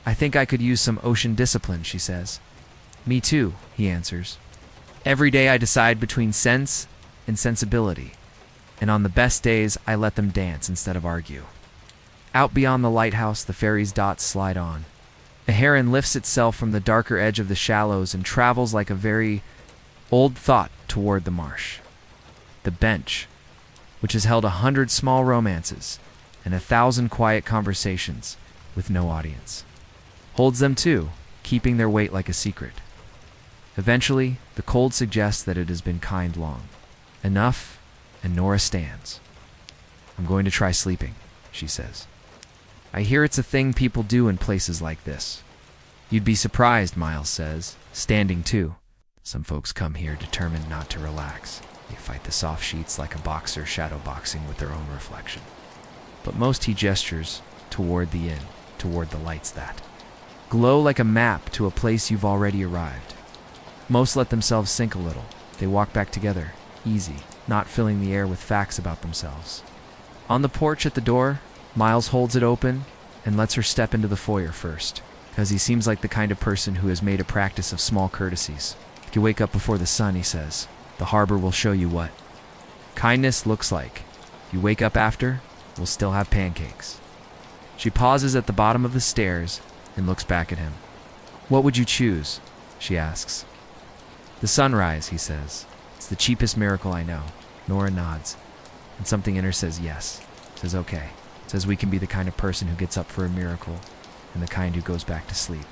[SPEAKER 1] I think I could use some ocean discipline, she says. Me too, he answers. Every day I decide between sense and sensibility, and on the best days I let them dance instead of argue. Out beyond the lighthouse, the ferry's dots slide on. A heron lifts itself from the darker edge of the shallows and travels like a very old thought toward the marsh. The bench, which has held 100 small romances and 1,000 quiet conversations with no audience, holds them too, keeping their weight like a secret. Eventually, the cold suggests that it has been kind long. Enough, and Nora stands. I'm going to try sleeping, she says. I hear it's a thing people do in places like this. You'd be surprised, Miles says, standing too. Some folks come here determined not to relax. They fight the soft sheets like a boxer shadowboxing with their own reflection. But most he gestures toward the inn, toward the lights that glow like a map to a place you've already arrived. Most let themselves sink a little. They walk back together, easy, not filling the air with facts about themselves. On the porch at the door, Miles holds it open and lets her step into the foyer first. because he seems like the kind of person who has made a practice of small courtesies. If you wake up before the sun, he says, the harbor will show you what kindness looks like. If you wake up after, we'll still have pancakes. She pauses at the bottom of the stairs and looks back at him. What would you choose? She asks. The sunrise, he says. It's the cheapest miracle I know. Nora nods, and something in her says yes. Says okay. Says we can be the kind of person who gets up for a miracle and the kind who goes back to sleep.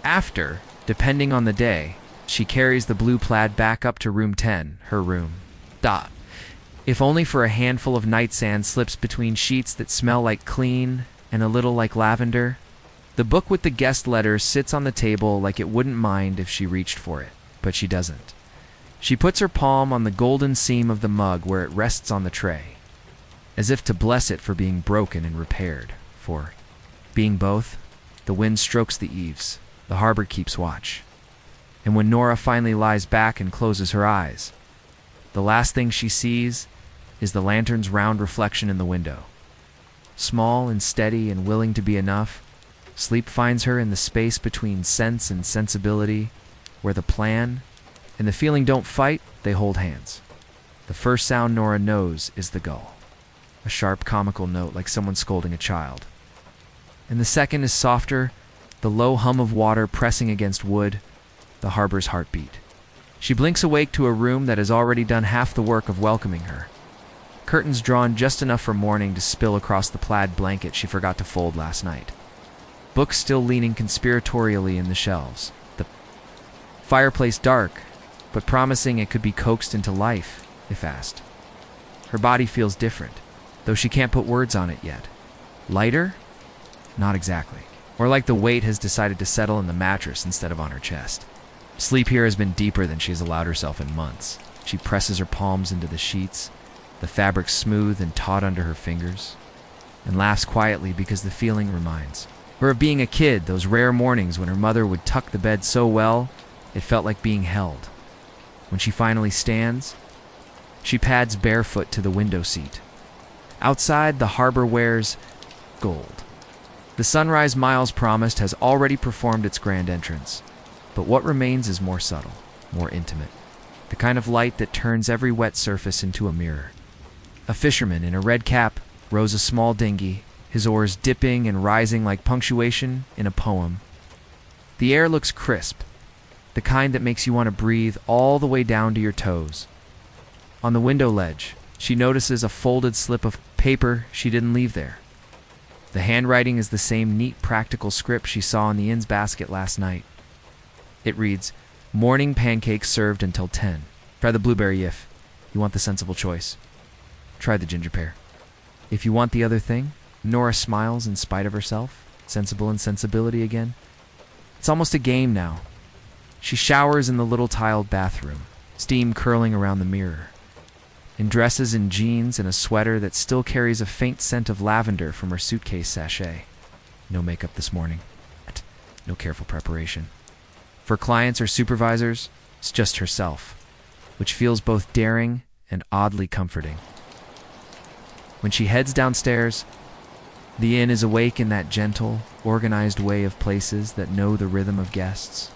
[SPEAKER 1] After, depending on the day, she carries the blue plaid back up to room 10, her room. If only for a handful of night sand slips between sheets that smell like clean and a little like lavender. The book with the guest letters sits on the table like it wouldn't mind if she reached for it, but she doesn't. She puts her palm on the golden seam of the mug where it rests on the tray, as if to bless it for being broken and repaired. For, being both, the wind strokes the eaves, the harbor keeps watch. And when Nora finally lies back and closes her eyes, the last thing she sees is the lantern's round reflection in the window. Small and steady and willing to be enough, sleep finds her in the space between sense and sensibility, where the plan and the feeling don't fight, they hold hands. The first sound Nora knows is the gull, a sharp comical note like someone scolding a child. And the second is softer, the low hum of water pressing against wood, the harbor's heartbeat. She blinks awake to a room that has already done half the work of welcoming her. Curtains drawn just enough for morning to spill across the plaid blanket she forgot to fold last night. Books still leaning conspiratorially in the shelves. The fireplace dark, but promising it could be coaxed into life, if asked. Her body feels different, though she can't put words on it yet. Lighter? Not exactly. More like the weight has decided to settle in the mattress instead of on her chest. Sleep here has been deeper than she has allowed herself in months. She presses her palms into the sheets, the fabric smooth and taut under her fingers, and laughs quietly because the feeling reminds her of being a kid, those rare mornings when her mother would tuck the bed so well it felt like being held. When she finally stands, she pads barefoot to the window seat. Outside, the harbor wears gold. The sunrise Miles promised has already performed its grand entrance, but what remains is more subtle, more intimate, the kind of light that turns every wet surface into a mirror. A fisherman in a red cap rows a small dinghy, his oars dipping and rising like punctuation in a poem. The air looks crisp, the kind that makes you want to breathe all the way down to your toes. On the window ledge, she notices a folded slip of paper she didn't leave there. The handwriting is the same neat, practical script she saw in the inn's basket last night. It reads, "Morning pancakes served until 10. Try the blueberry if you want the sensible choice. Try the ginger pear. If you want the other thing." Nora smiles in spite of herself, sensible and sensibility again. It's almost a game now. She showers in the little tiled bathroom, steam curling around the mirror. In dresses and jeans and a sweater that still carries a faint scent of lavender from her suitcase sachet. No makeup this morning. No careful preparation. For clients or supervisors, it's just herself, which feels both daring and oddly comforting. When she heads downstairs, the inn is awake in that gentle, organized way of places that know the rhythm of guests.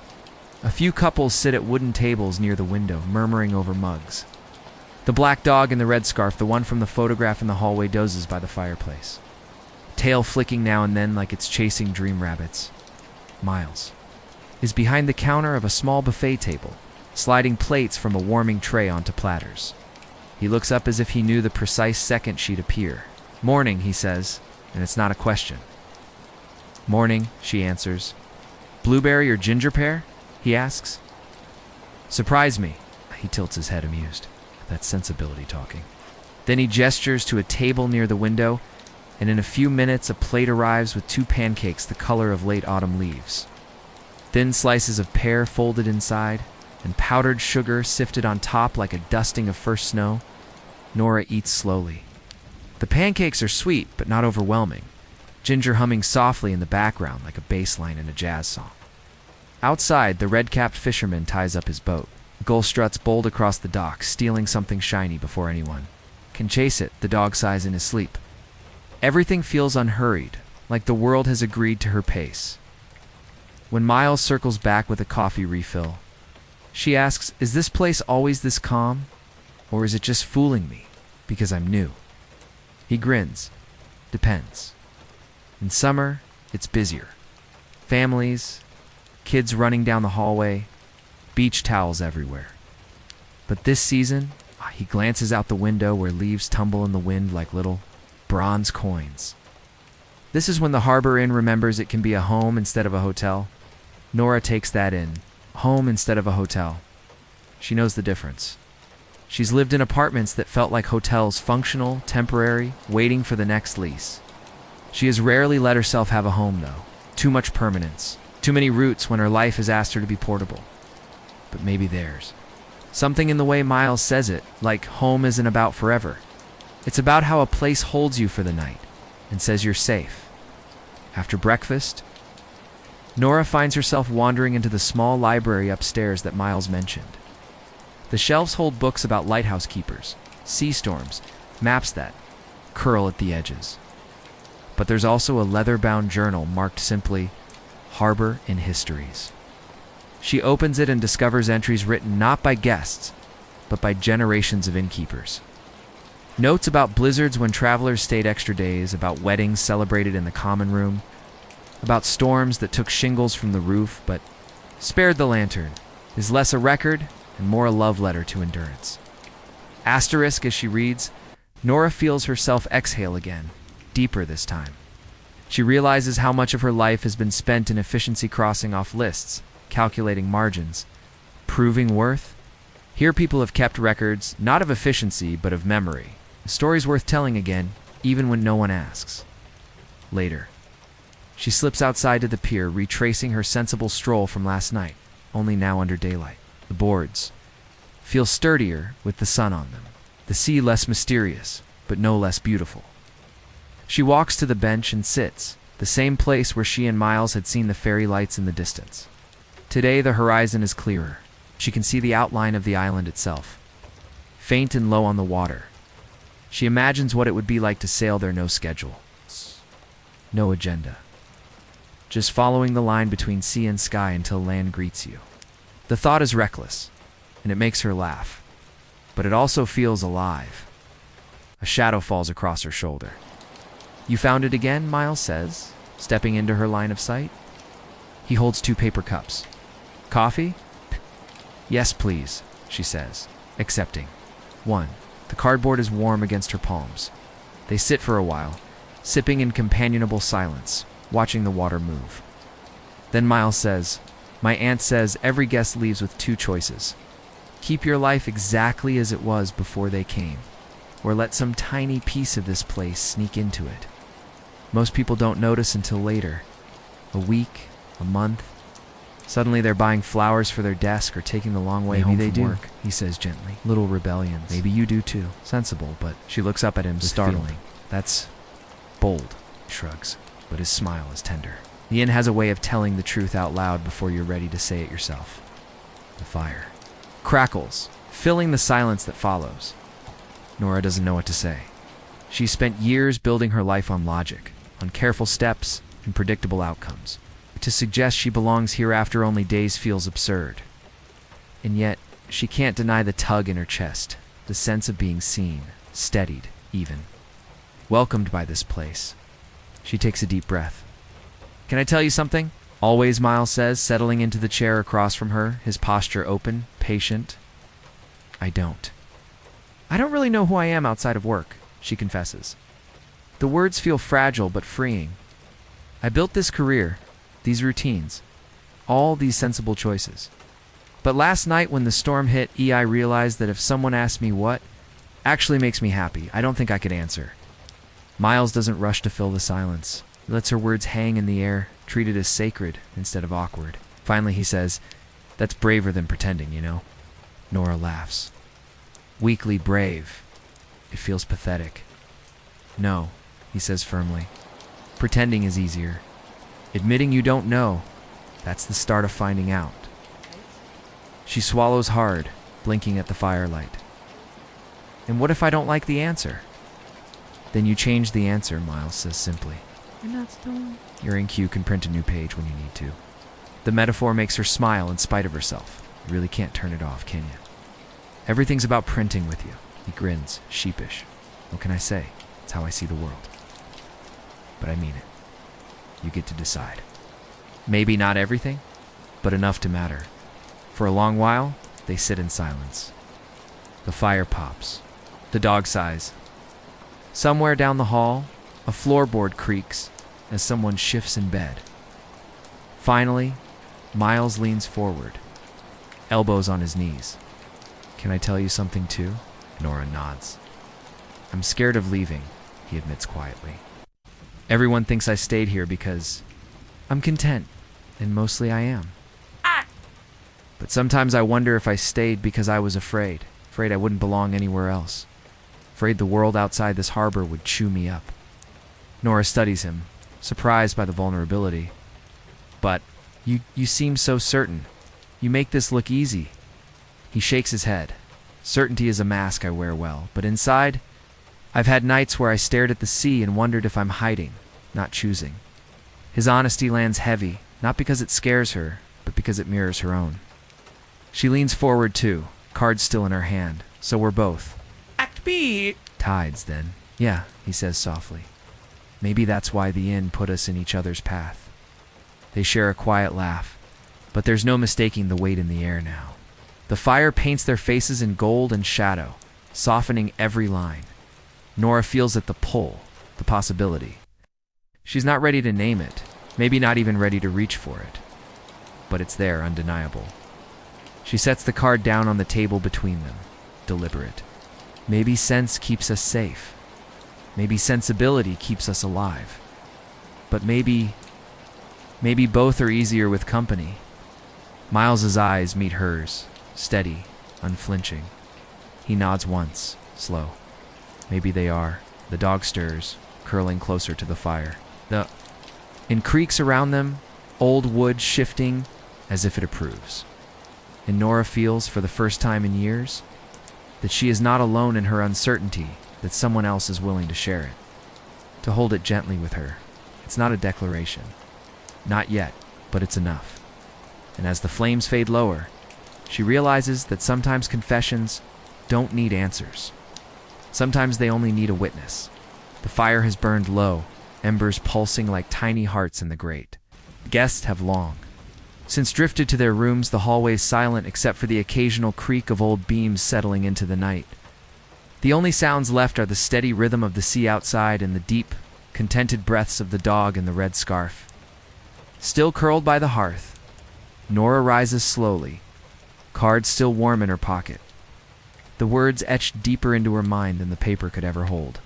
[SPEAKER 1] A few couples sit at wooden tables near the window, murmuring over mugs. The black dog in the red scarf, the one from the photograph in the hallway, dozes by the fireplace, tail flicking now and then like it's chasing dream rabbits. Miles is behind the counter of a small buffet table, sliding plates from a warming tray onto platters. He looks up as if he knew the precise second she'd appear. "Morning," he says, and it's not a question. "Morning," she answers. "Blueberry or ginger pear?" he asks. "Surprise me." He tilts his head, amused. That's sensibility talking. Then he gestures to a table near the window, and in a few minutes a plate arrives with 2 pancakes the color of late autumn leaves. Thin slices of pear folded inside, and powdered sugar sifted on top like a dusting of first snow. Nora eats slowly. The pancakes are sweet, but not overwhelming, ginger humming softly in the background like a bass line in a jazz song. Outside, the red-capped fisherman ties up his boat. Gull struts bold across the dock, stealing something shiny before anyone can chase it, the dog sighs in his sleep. Everything feels unhurried, like the world has agreed to her pace. When Miles circles back with a coffee refill, she asks, "Is this place always this calm? Or is it just fooling me because I'm new?" He grins. "Depends. In summer, it's busier. Families, kids running down the hallway, beach towels everywhere. But this season," he glances out the window where leaves tumble in the wind like little bronze coins. "This is when the Harbor Inn remembers it can be a home instead of a hotel." Nora takes that in. Home instead of a hotel. She knows the difference. She's lived in apartments that felt like hotels, functional, temporary, waiting for the next lease. She has rarely let herself have a home, though. Too much permanence. Too many roots when her life has asked her to be portable. But maybe theirs. Something in the way Miles says it, like home isn't about forever. It's about how a place holds you for the night and says you're safe. After breakfast, Nora finds herself wandering into the small library upstairs that Miles mentioned. The shelves hold books about lighthouse keepers, sea storms, maps that curl at the edges. But there's also a leather-bound journal marked simply, Harbor Inn Histories. She opens it and discovers entries written not by guests, but by generations of innkeepers. Notes about blizzards when travelers stayed extra days, about weddings celebrated in the common room, about storms that took shingles from the roof but spared the lantern, is less a record and more a love letter to endurance. Asterisk as she reads, Nora feels herself exhale again, deeper this time. She realizes how much of her life has been spent in efficiency crossing off lists, calculating margins, proving worth. Here people have kept records, not of efficiency, but of memory. The story's worth telling again, even when no one asks. Later, she slips outside to the pier, retracing her sensible stroll from last night, only now under daylight. The boards feel sturdier with the sun on them. The sea less mysterious, but no less beautiful. She walks to the bench and sits, the same place where she and Miles had seen the fairy lights in the distance. Today the horizon is clearer. She can see the outline of the island itself, faint and low on the water. She imagines what it would be like to sail there, no schedule, no agenda. Just following the line between sea and sky until land greets you. The thought is reckless, and it makes her laugh, but it also feels alive. A shadow falls across her shoulder. "You found it again?" Miles says, stepping into her line of sight. He holds 2 paper cups. "Coffee?" "Yes, please," she says, accepting. 1. The cardboard is warm against her palms. They sit for a while, sipping in companionable silence, watching the water move. Then Miles says, "My aunt says every guest leaves with 2 choices. Keep your life exactly as it was before they came, or let some tiny piece of this place sneak into it. Most people don't notice until later. A week, a month. Suddenly they're buying flowers for their desk or taking the long way home from work," he says gently. "Little rebellions. Maybe you do too. Sensible, but..." She looks up at him, startling. "That's bold," he shrugs, but his smile is tender. The inn has a way of telling the truth out loud before you're ready to say it yourself. The fire crackles, filling the silence that follows. Nora doesn't know what to say. She's spent years building her life on logic, on careful steps and predictable outcomes. To suggest she belongs here after only days feels absurd. And yet, she can't deny the tug in her chest, the sense of being seen, steadied, even. Welcomed by this place. She takes a deep breath. "Can I tell you something?" Always, Miles says, settling into the chair across from her, his posture open, patient. "I don't. I don't really know who I am outside of work," she confesses. The words feel fragile but freeing. "I built this career, these routines, all these sensible choices. But last night when the storm hit, I realized that if someone asked me what actually makes me happy, I don't think I could answer." Miles doesn't rush to fill the silence. He lets her words hang in the air, treated as sacred instead of awkward. Finally he says, "That's braver than pretending, you know." Nora laughs. "Weakly brave. It feels pathetic." "No," he says firmly. "Pretending is easier. Admitting you don't know, that's the start of finding out." She swallows hard, blinking at the firelight. "And what if I don't like the answer?" "Then you change the answer," Miles says simply. "You're not stoned." Your InQ can print a new page when you need to. The metaphor makes her smile in spite of herself. You really can't turn it off, can you? Everything's about printing with you. He grins, sheepish. What can I say? It's how I see the world. But I mean it. You get to decide. Maybe not everything, but enough to matter. For a long while, they sit in silence. The fire pops. The dog sighs. Somewhere down the hall, a floorboard creaks as someone shifts in bed. Finally, Miles leans forward, elbows on his knees. Can I tell you something too? Nora nods. I'm scared of leaving, he admits quietly. Everyone thinks I stayed here because I'm content, and mostly I am. But sometimes I wonder if I stayed because I was afraid I wouldn't belong anywhere else. Afraid the world outside this harbor would chew me up. Nora studies him, surprised by the vulnerability. But you seem so certain. You make this look easy. He shakes his head. Certainty is a mask I wear well, but inside, I've had nights where I stared at the sea and wondered if I'm hiding, not choosing. His honesty lands heavy, not because it scares her, but because it mirrors her own. She leans forward too, card still in her hand, so we're both.
[SPEAKER 2] Act B.
[SPEAKER 1] Tides, then. Yeah, he says softly. Maybe that's why the inn put us in each other's path. They share a quiet laugh, but there's no mistaking the weight in the air now. The fire paints their faces in gold and shadow, softening every line. Nora feels it, the pull, the possibility. She's not ready to name it, maybe not even ready to reach for it. But it's there, undeniable. She sets the card down on the table between them, deliberate. Maybe sense keeps us safe. Maybe sensibility keeps us alive. But maybe both are easier with company. Miles's eyes meet hers, steady, unflinching. He nods once, slow. Maybe they are. The dog stirs, curling closer to the fire. In creaks around them, old wood shifting as if it approves. And Nora feels, for the first time in years, that she is not alone in her uncertainty, that someone else is willing to share it, to hold it gently with her. It's not a declaration. Not yet, but it's enough. And as the flames fade lower, she realizes that sometimes confessions don't need answers. Sometimes they only need a witness. The fire has burned low, embers pulsing like tiny hearts in the grate. Guests have long since drifted to their rooms, the hallways silent except for the occasional creak of old beams settling into the night. The only sounds left are the steady rhythm of the sea outside and the deep, contented breaths of the dog in the red scarf. Still curled by the hearth, Nora rises slowly, card still warm in her pocket. The words etched deeper into her mind than the paper could ever hold.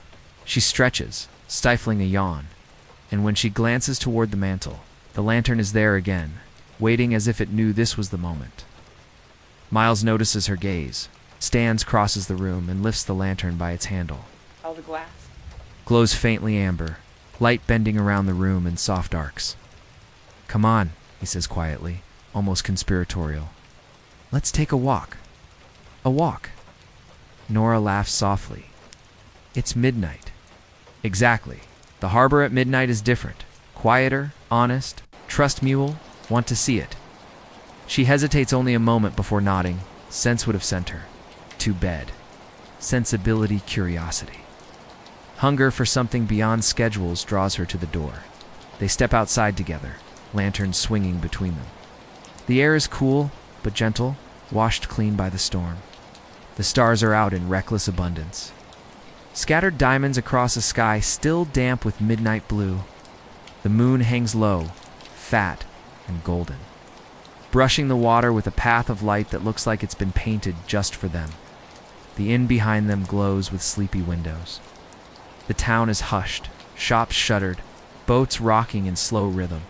[SPEAKER 1] She stretches, stifling a yawn, and when she glances toward the mantel, the lantern is there again, waiting as if it knew this was the moment. Miles notices her gaze, stands, crosses the room, and lifts the lantern by its handle.
[SPEAKER 2] Oh, the glass.
[SPEAKER 1] Glows faintly amber, light bending around the room in soft arcs. Come on, he says quietly, almost conspiratorial. Let's take a walk. A walk. Nora laughs softly. It's midnight. Exactly. The harbor at midnight is different. Quieter, honest, trust mule, want to see it. She hesitates only a moment before nodding. Sense would have sent her. To bed. Sensibility, curiosity. Hunger for something beyond schedules draws her to the door. They step outside together, lanterns swinging between them. The air is cool, but gentle, washed clean by the storm. The stars are out in reckless abundance. Scattered diamonds across a sky still damp with midnight blue. The moon hangs low, fat and golden, brushing the water with a path of light that looks like it's been painted just for them. The inn behind them glows with sleepy windows. The town is hushed, shops shuttered, boats rocking in slow rhythm.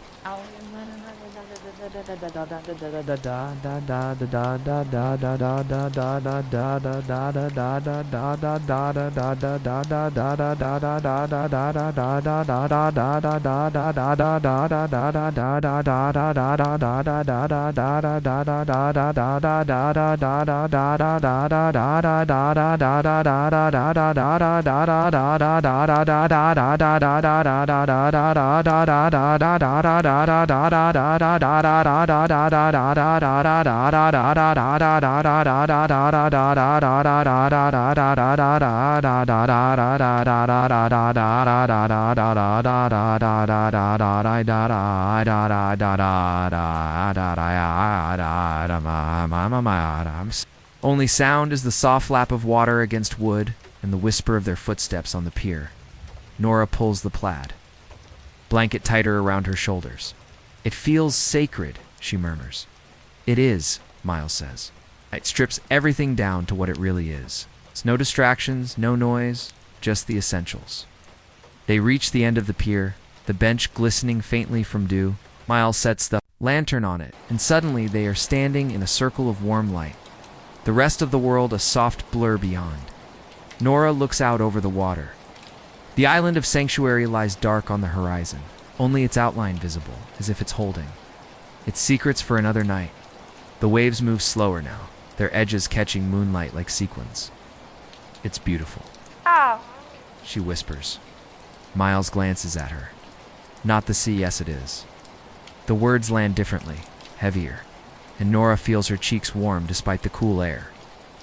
[SPEAKER 1] Only sound is the soft lap of water against wood and the whisper of their footsteps on the pier. Nora pulls the plaid, blanket tighter around her shoulders. It feels sacred, she murmurs. It is, Miles says. It strips everything down to what it really is. It's no distractions, no noise, just the essentials. They reach the end of the pier, the bench glistening faintly from dew. Miles sets the lantern on it, and suddenly they are standing in a circle of warm light. The rest of the world a soft blur beyond. Nora looks out over the water. The island of Sanctuary lies dark on the horizon, only its outline visible, as if it's holding its secrets for another night. The waves move slower now, their edges catching moonlight like sequins. It's beautiful, she whispers. Miles glances at her. Not the sea, yes it is. The words land differently, heavier, and Nora feels her cheeks warm despite the cool air.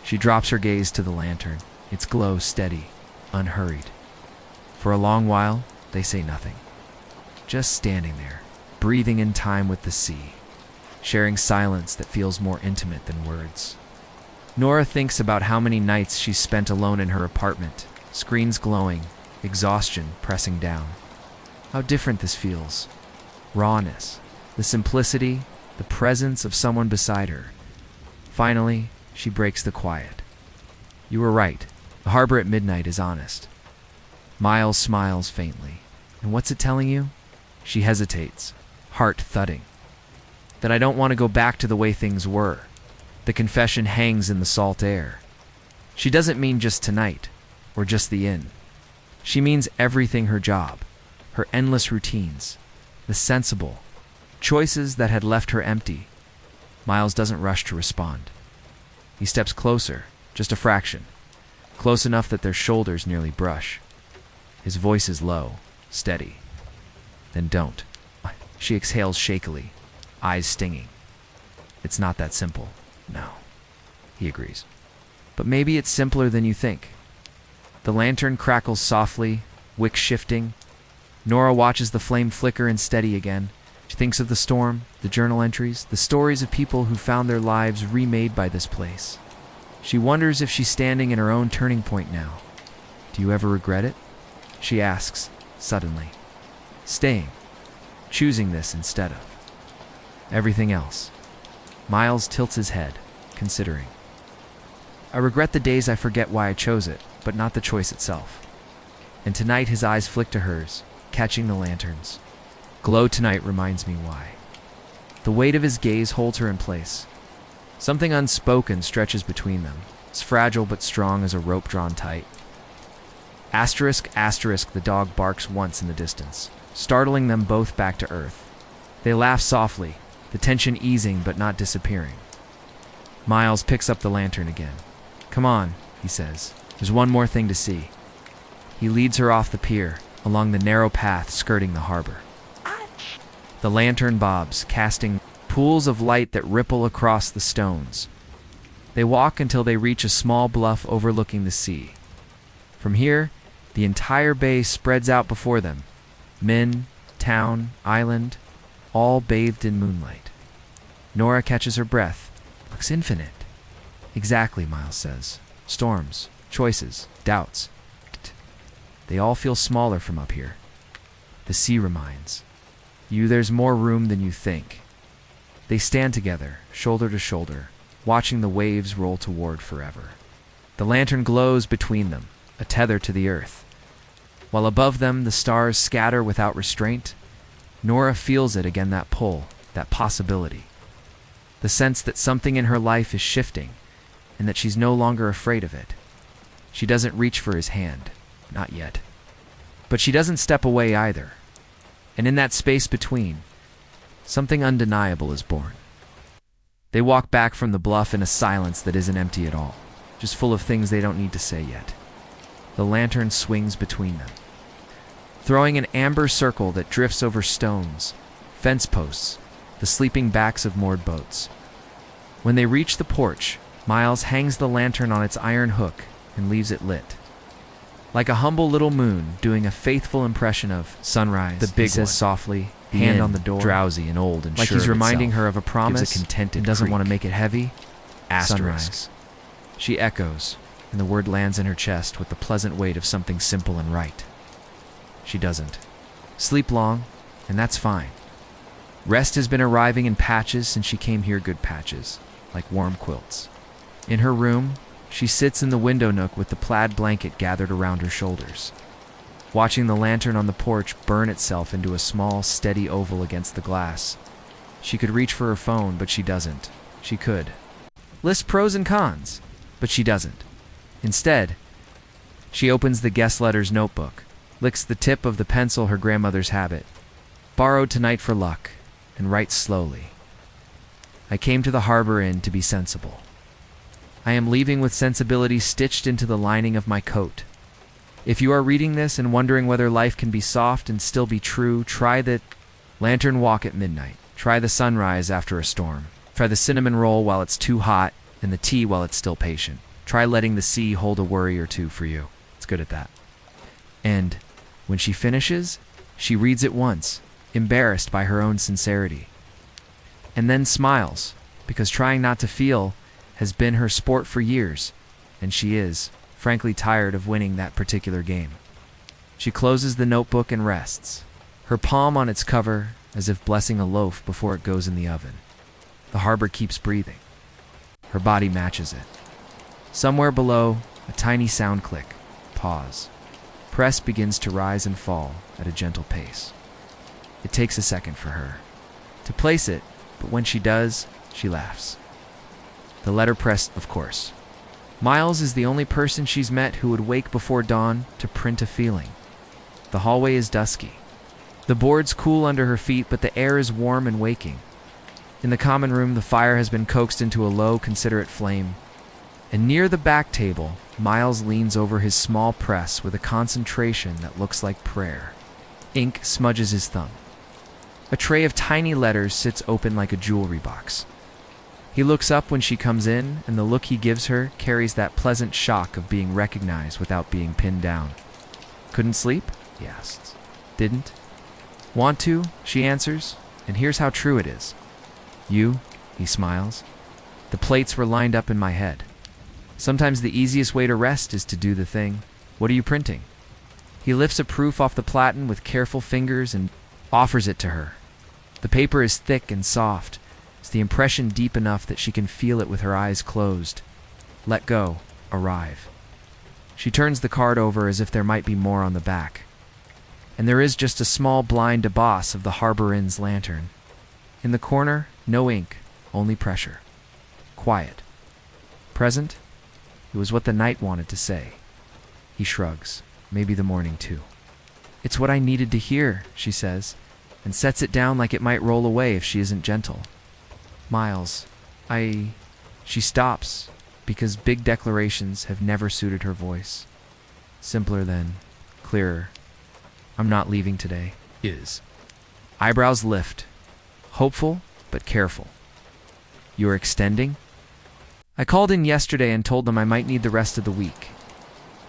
[SPEAKER 1] She drops her gaze to the lantern, its glow steady, unhurried. For a long while, they say nothing. Just standing there, breathing in time with the sea, sharing silence that feels more intimate than words. Nora thinks about how many nights she's spent alone in her apartment, screens glowing, exhaustion pressing down. How different this feels. Rawness, the simplicity, the presence of someone beside her. Finally, she breaks the quiet. You were right. The harbor at midnight is honest. Miles smiles faintly. And what's it telling you? She hesitates, heart thudding. That I don't want to go back to the way things were. The confession hangs in the salt air. She doesn't mean just tonight, or just the inn. She means everything: her job, her endless routines, the sensible choices that had left her empty. Miles doesn't rush to respond. He steps closer, just a fraction, close enough that their shoulders nearly brush. His voice is low, steady. Then don't. She exhales shakily, eyes stinging. It's not that simple. No, he agrees. But maybe it's simpler than you think. The lantern crackles softly, wick shifting. Nora watches the flame flicker and steady again. She thinks of the storm, the journal entries, the stories of people who found their lives remade by this place. She wonders if she's standing in her own turning point now. Do you ever regret it? She asks, suddenly. Staying, choosing this instead of everything else. Miles tilts his head, considering. I regret the days I forget why I chose it, but not the choice itself. And tonight his eyes flick to hers, catching the lantern's glow tonight reminds me why. The weight of his gaze holds her in place. Something unspoken stretches between them, as fragile but strong as a rope drawn tight. Asterisk, asterisk, the dog barks once in the distance, startling them both back to earth. They laugh softly, the tension easing but not disappearing. Miles picks up the lantern again. Come on, he says. There's one more thing to see. He leads her off the pier, along the narrow path skirting the harbor. The lantern bobs, casting pools of light that ripple across the stones. They walk until they reach a small bluff overlooking the sea. From here, the entire bay spreads out before them. Men, town, island, all bathed in moonlight. Nora catches her breath. Looks infinite. Exactly, Miles says. Storms, choices, doubts. They all feel smaller from up here. The sea reminds you there's more room than you think. They stand together, shoulder to shoulder, watching the waves roll toward forever. The lantern glows between them, a tether to the earth. While above them the stars scatter without restraint, Nora feels it again, that pull, that possibility. The sense that something in her life is shifting, and that she's no longer afraid of it. She doesn't reach for his hand, not yet. But she doesn't step away either. And in that space between, something undeniable is born. They walk back from the bluff in a silence that isn't empty at all, just full of things they don't need to say yet. The lantern swings between them, throwing an amber circle that drifts over stones, fence posts, the sleeping backs of moored boats. When they reach the porch, Miles hangs the lantern on its iron hook and leaves it lit. Like a humble little moon doing a faithful impression of sunrise, the big says softly, hand on the door, drowsy and old and like he's reminding her of a promise, a contented and doesn't want to make it heavy. Sunrise. She echoes, and the word lands in her chest with the pleasant weight of something simple and right. She doesn't sleep long, and that's fine. Rest has been arriving in patches since she came here, good patches, like warm quilts. In her room, she sits in the window nook with the plaid blanket gathered around her shoulders, watching the lantern on the porch burn itself into a small, steady oval against the glass. She could reach for her phone, but she doesn't. She could list pros and cons, but she doesn't. Instead, she opens the guest letters notebook, licks the tip of the pencil her grandmother's habit, borrowed tonight for luck, and writes slowly. I came to the Harbor Inn to be sensible. I am leaving with sensibility stitched into the lining of my coat. If you are reading this and wondering whether life can be soft and still be true, try the lantern walk at midnight. Try the sunrise after a storm. Try the cinnamon roll while it's too hot and the tea while it's still patient. Try letting the sea hold a worry or two for you. It's good at that. And when she finishes, she reads it once, embarrassed by her own sincerity, and then smiles, because trying not to feel has been her sport for years, and she is, frankly, tired of winning that particular game. She closes the notebook and rests, her palm on its cover as if blessing a loaf before it goes in the oven. The harbor keeps breathing. Her body matches it. Somewhere below, a tiny sound click. Pause. Press begins to rise and fall at a gentle pace. It takes a second for her to place it, but when she does, she laughs. The letter pressed, of course. Miles is the only person she's met who would wake before dawn to print a feeling. The hallway is dusky. The boards cool under her feet, but the air is warm and waking. In the common room, the fire has been coaxed into a low, considerate flame. And near the back table, Miles leans over his small press with a concentration that looks like prayer. Ink smudges his thumb. A tray of tiny letters sits open like a jewelry box. He looks up when she comes in, and the look he gives her carries that pleasant shock of being recognized without being pinned down. Couldn't sleep? He asks. Didn't? Want to? She answers, and here's how true it is. You? He smiles. The plates were lined up in my head. Sometimes the easiest way to rest is to do the thing. What are you printing? He lifts a proof off the platen with careful fingers and offers it to her. The paper is thick and soft. Is the impression deep enough that she can feel it with her eyes closed? Let go. Arrive. She turns the card over as if there might be more on the back. And there is just a small blind deboss of the Harbor Inn's lantern. In the corner, no ink, only pressure. Quiet. Present? It was what the night wanted to say. He shrugs. Maybe the morning, too. It's what I needed to hear, she says, and sets it down like it might roll away if she isn't gentle. Miles, She stops, because big declarations have never suited her voice. Simpler than, clearer. I'm not leaving today. Is. Eyebrows lift. Hopeful, but careful. You're extending? I called in yesterday and told them I might need the rest of the week.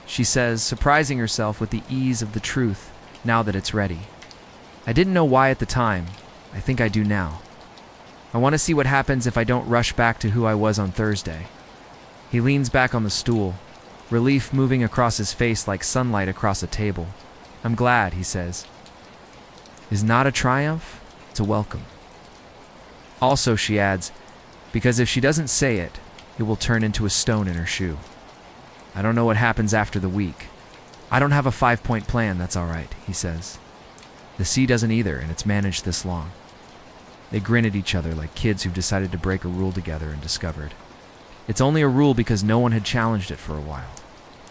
[SPEAKER 1] She says, surprising herself with the ease of the truth now that it's ready. I didn't know why at the time. I think I do now. I want to see what happens if I don't rush back to who I was on Thursday. He leans back on the stool, relief moving across his face like sunlight across a table. I'm glad, he says. Is not a triumph, it's a welcome. Also, she adds, because if she doesn't say it, it will turn into a stone in her shoe. I don't know what happens after the week. I don't have a 5-point plan, that's all right, he says. The sea doesn't either, and it's managed this long. They grin at each other like kids who've decided to break a rule together and discovered. It's only a rule because no one had challenged it for a while.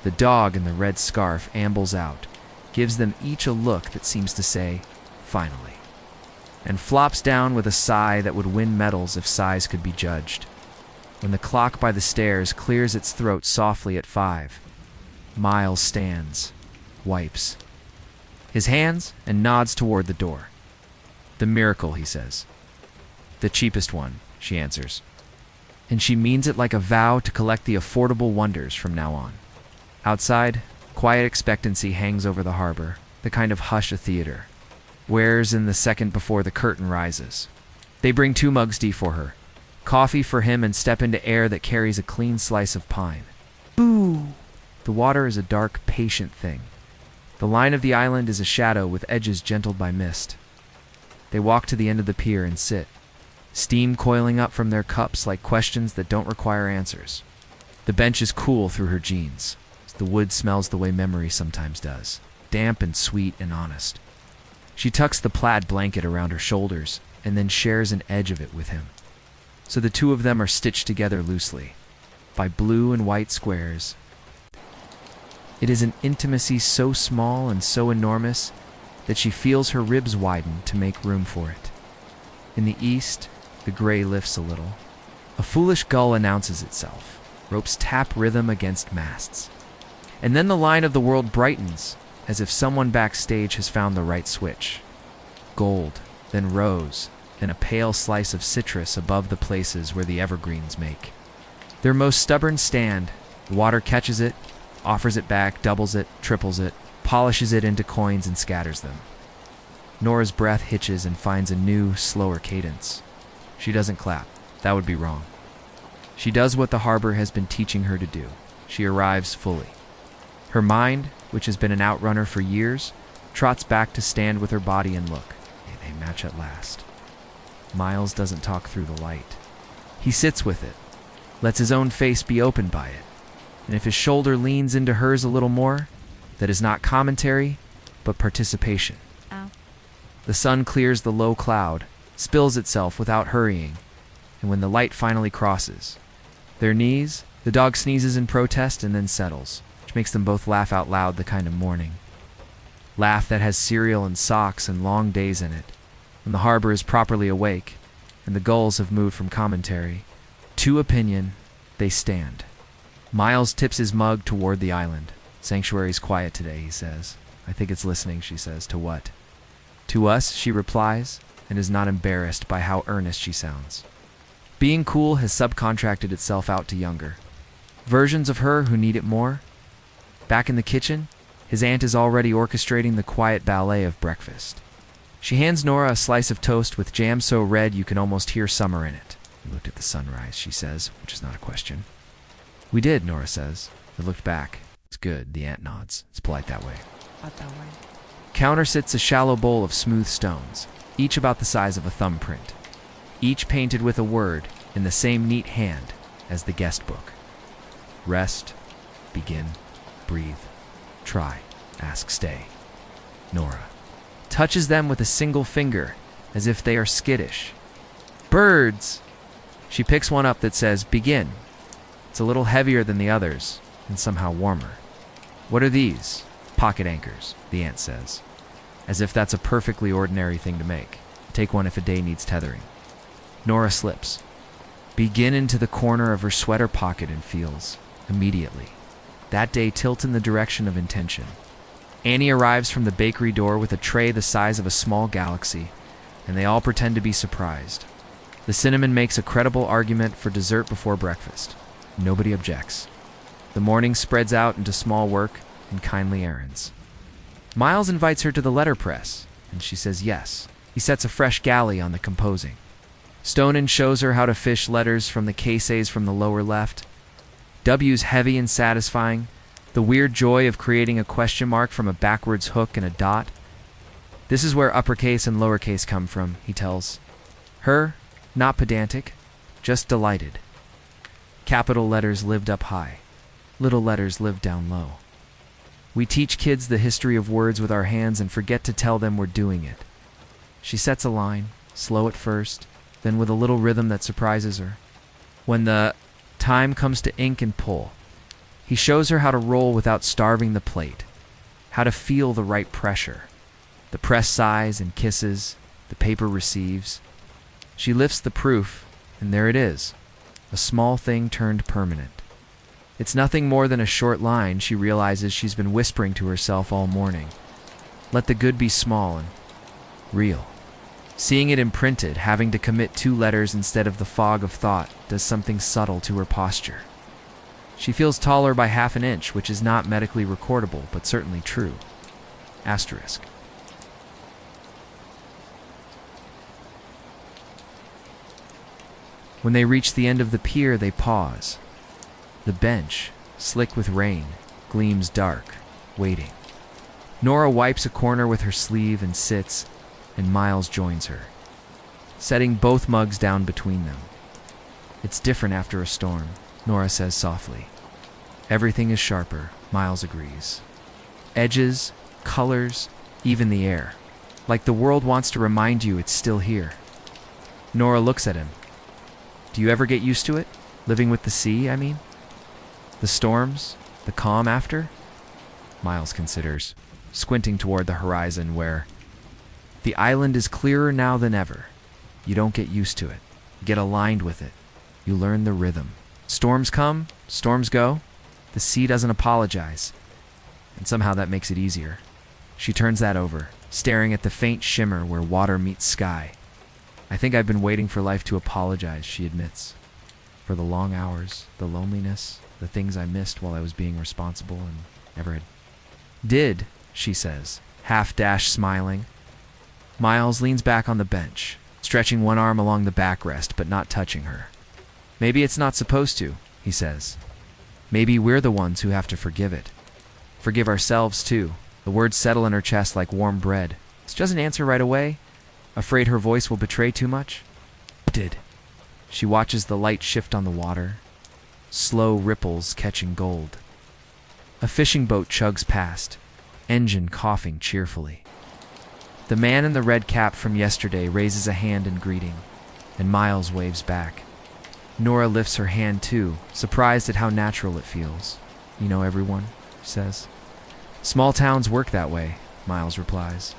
[SPEAKER 1] The dog in the red scarf ambles out, gives them each a look that seems to say, finally, and flops down with a sigh that would win medals if sighs could be judged. When the clock by the stairs clears its throat softly at 5, Miles stands, wipes his hands, and nods toward the door. The miracle, he says. The cheapest one, she answers. And she means it like a vow to collect the affordable wonders from now on. Outside, quiet expectancy hangs over the harbor, the kind of hush a theater wears in the second before the curtain rises. They bring 2 mugs tea for her, coffee for him, and step into air that carries a clean slice of pine. Boo! The water is a dark, patient thing. The line of the island is a shadow with edges gentled by mist. They walk to the end of the pier and sit, steam coiling up from their cups like questions that don't require answers. The bench is cool through her jeans. The wood smells the way memory sometimes does, damp and sweet and honest. She tucks the plaid blanket around her shoulders and then shares an edge of it with him. So the 2 of them are stitched together loosely by blue and white squares. It is an intimacy so small and so enormous that she feels her ribs widen to make room for it. In the east, the gray lifts a little. A foolish gull announces itself, ropes tap rhythm against masts. And then the line of the world brightens, as if someone backstage has found the right switch. Gold, then rose, then a pale slice of citrus above the places where the evergreens make. Their most stubborn stand, the water catches it, offers it back, doubles it, triples it, polishes it into coins and scatters them. Nora's breath hitches and finds a new, slower cadence. She doesn't clap. That would be wrong. She does what the harbor has been teaching her to do. She arrives fully. Her mind, which has been an outrunner for years, trots back to stand with her body and look. They match at last. Miles doesn't talk through the light. He sits with it, lets his own face be opened by it, and if his shoulder leans into hers a little more, that is not commentary, but participation.
[SPEAKER 3] Ow.
[SPEAKER 1] The sun clears the low cloud, spills itself without hurrying, and when the light finally crosses their knees, the dog sneezes in protest and then settles, which makes them both laugh out loud, the kind of morning laugh that has cereal and socks and long days in it, when the harbor is properly awake and the gulls have moved from commentary to opinion. They stand. Miles tips his mug toward the island. Sanctuary's quiet today, he says. I think it's listening, she says. To what? To us, she replies, and is not embarrassed by how earnest she sounds. Being cool has subcontracted itself out to younger versions of her who need it more. Back in the kitchen, his aunt is already orchestrating the quiet ballet of breakfast. She hands Nora a slice of toast with jam so red you can almost hear summer in it. We looked at the sunrise, she says, which is not a question. We did, Nora says. They looked back. It's good, the aunt nods. It's polite that way.
[SPEAKER 2] Not that way.
[SPEAKER 1] Counter sits a shallow bowl of smooth stones, each about the size of a thumbprint, each painted with a word in the same neat hand as the guest book. Rest, begin, breathe, try, ask, stay. Nora touches them with a single finger, as if they are skittish. Birds! She picks one up that says, begin. It's a little heavier than the others, and somehow warmer. What are these? Pocket anchors, the aunt says, as if that's a perfectly ordinary thing to make. Take one if a day needs tethering. Nora slips. Begin into the corner of her sweater pocket and feels, immediately, that day tilt in the direction of intention. Annie arrives from the bakery door with a tray the size of a small galaxy, and they all pretend to be surprised. The cinnamon makes a credible argument for dessert before breakfast. Nobody objects. The morning spreads out into small work and kindly errands. Miles invites her to the letterpress, and she says yes. He sets a fresh galley on the composing. Stonin shows her how to fish letters from the cases from the lower left. W's heavy and satisfying, the weird joy of creating a question mark from a backwards hook and a dot. This is where uppercase and lowercase come from, he tells her, not pedantic, just delighted. Capital letters lived up high. Little letters lived down low. We teach kids the history of words with our hands and forget to tell them we're doing it. She sets a line, slow at first, then with a little rhythm that surprises her. When the time comes to ink and pull, he shows her how to roll without starving the plate, how to feel the right pressure. The press sighs and kisses, the paper receives. She lifts the proof, and there it is, a small thing turned permanent. It's nothing more than a short line she realizes she's been whispering to herself all morning. Let the good be small and real. Seeing it imprinted, having to commit 2 letters instead of the fog of thought, does something subtle to her posture. She feels taller by half an inch, which is not medically recordable, but certainly true. Asterisk. When they reach the end of the pier, they pause. The bench, slick with rain, gleams dark, waiting. Nora wipes a corner with her sleeve and sits, and Miles joins her, setting both mugs down between them. It's different after a storm, Nora says softly. Everything is sharper, Miles agrees. Edges, colors, even the air. Like the world wants to remind you it's still here. Nora looks at him. Do you ever get used to it? Living with the sea, I mean? The storms? The calm after? Miles considers, squinting toward the horizon where the island is clearer now than ever. You don't get used to it. Get aligned with it. You learn the rhythm. Storms come, storms go. The sea doesn't apologize. And somehow that makes it easier. She turns that over, staring at the faint shimmer where water meets sky. I think I've been waiting for life to apologize, she admits. For the long hours, the loneliness, the things I missed while I was being responsible and never had. Did, she says, half-dash smiling. Miles leans back on the bench, stretching one arm along the backrest but not touching her. Maybe it's not supposed to, he says. Maybe we're the ones who have to forgive it. Forgive ourselves, too. The words settle in her chest like warm bread. She doesn't answer right away, afraid her voice will betray too much. Did. She watches the light shift on the water, slow ripples catching gold. A fishing boat chugs past, engine coughing cheerfully. The man in the red cap from yesterday raises a hand in greeting, and Miles waves back. Nora lifts her hand too, surprised at how natural it feels. You know everyone, she says. Small towns work that way, Miles replies.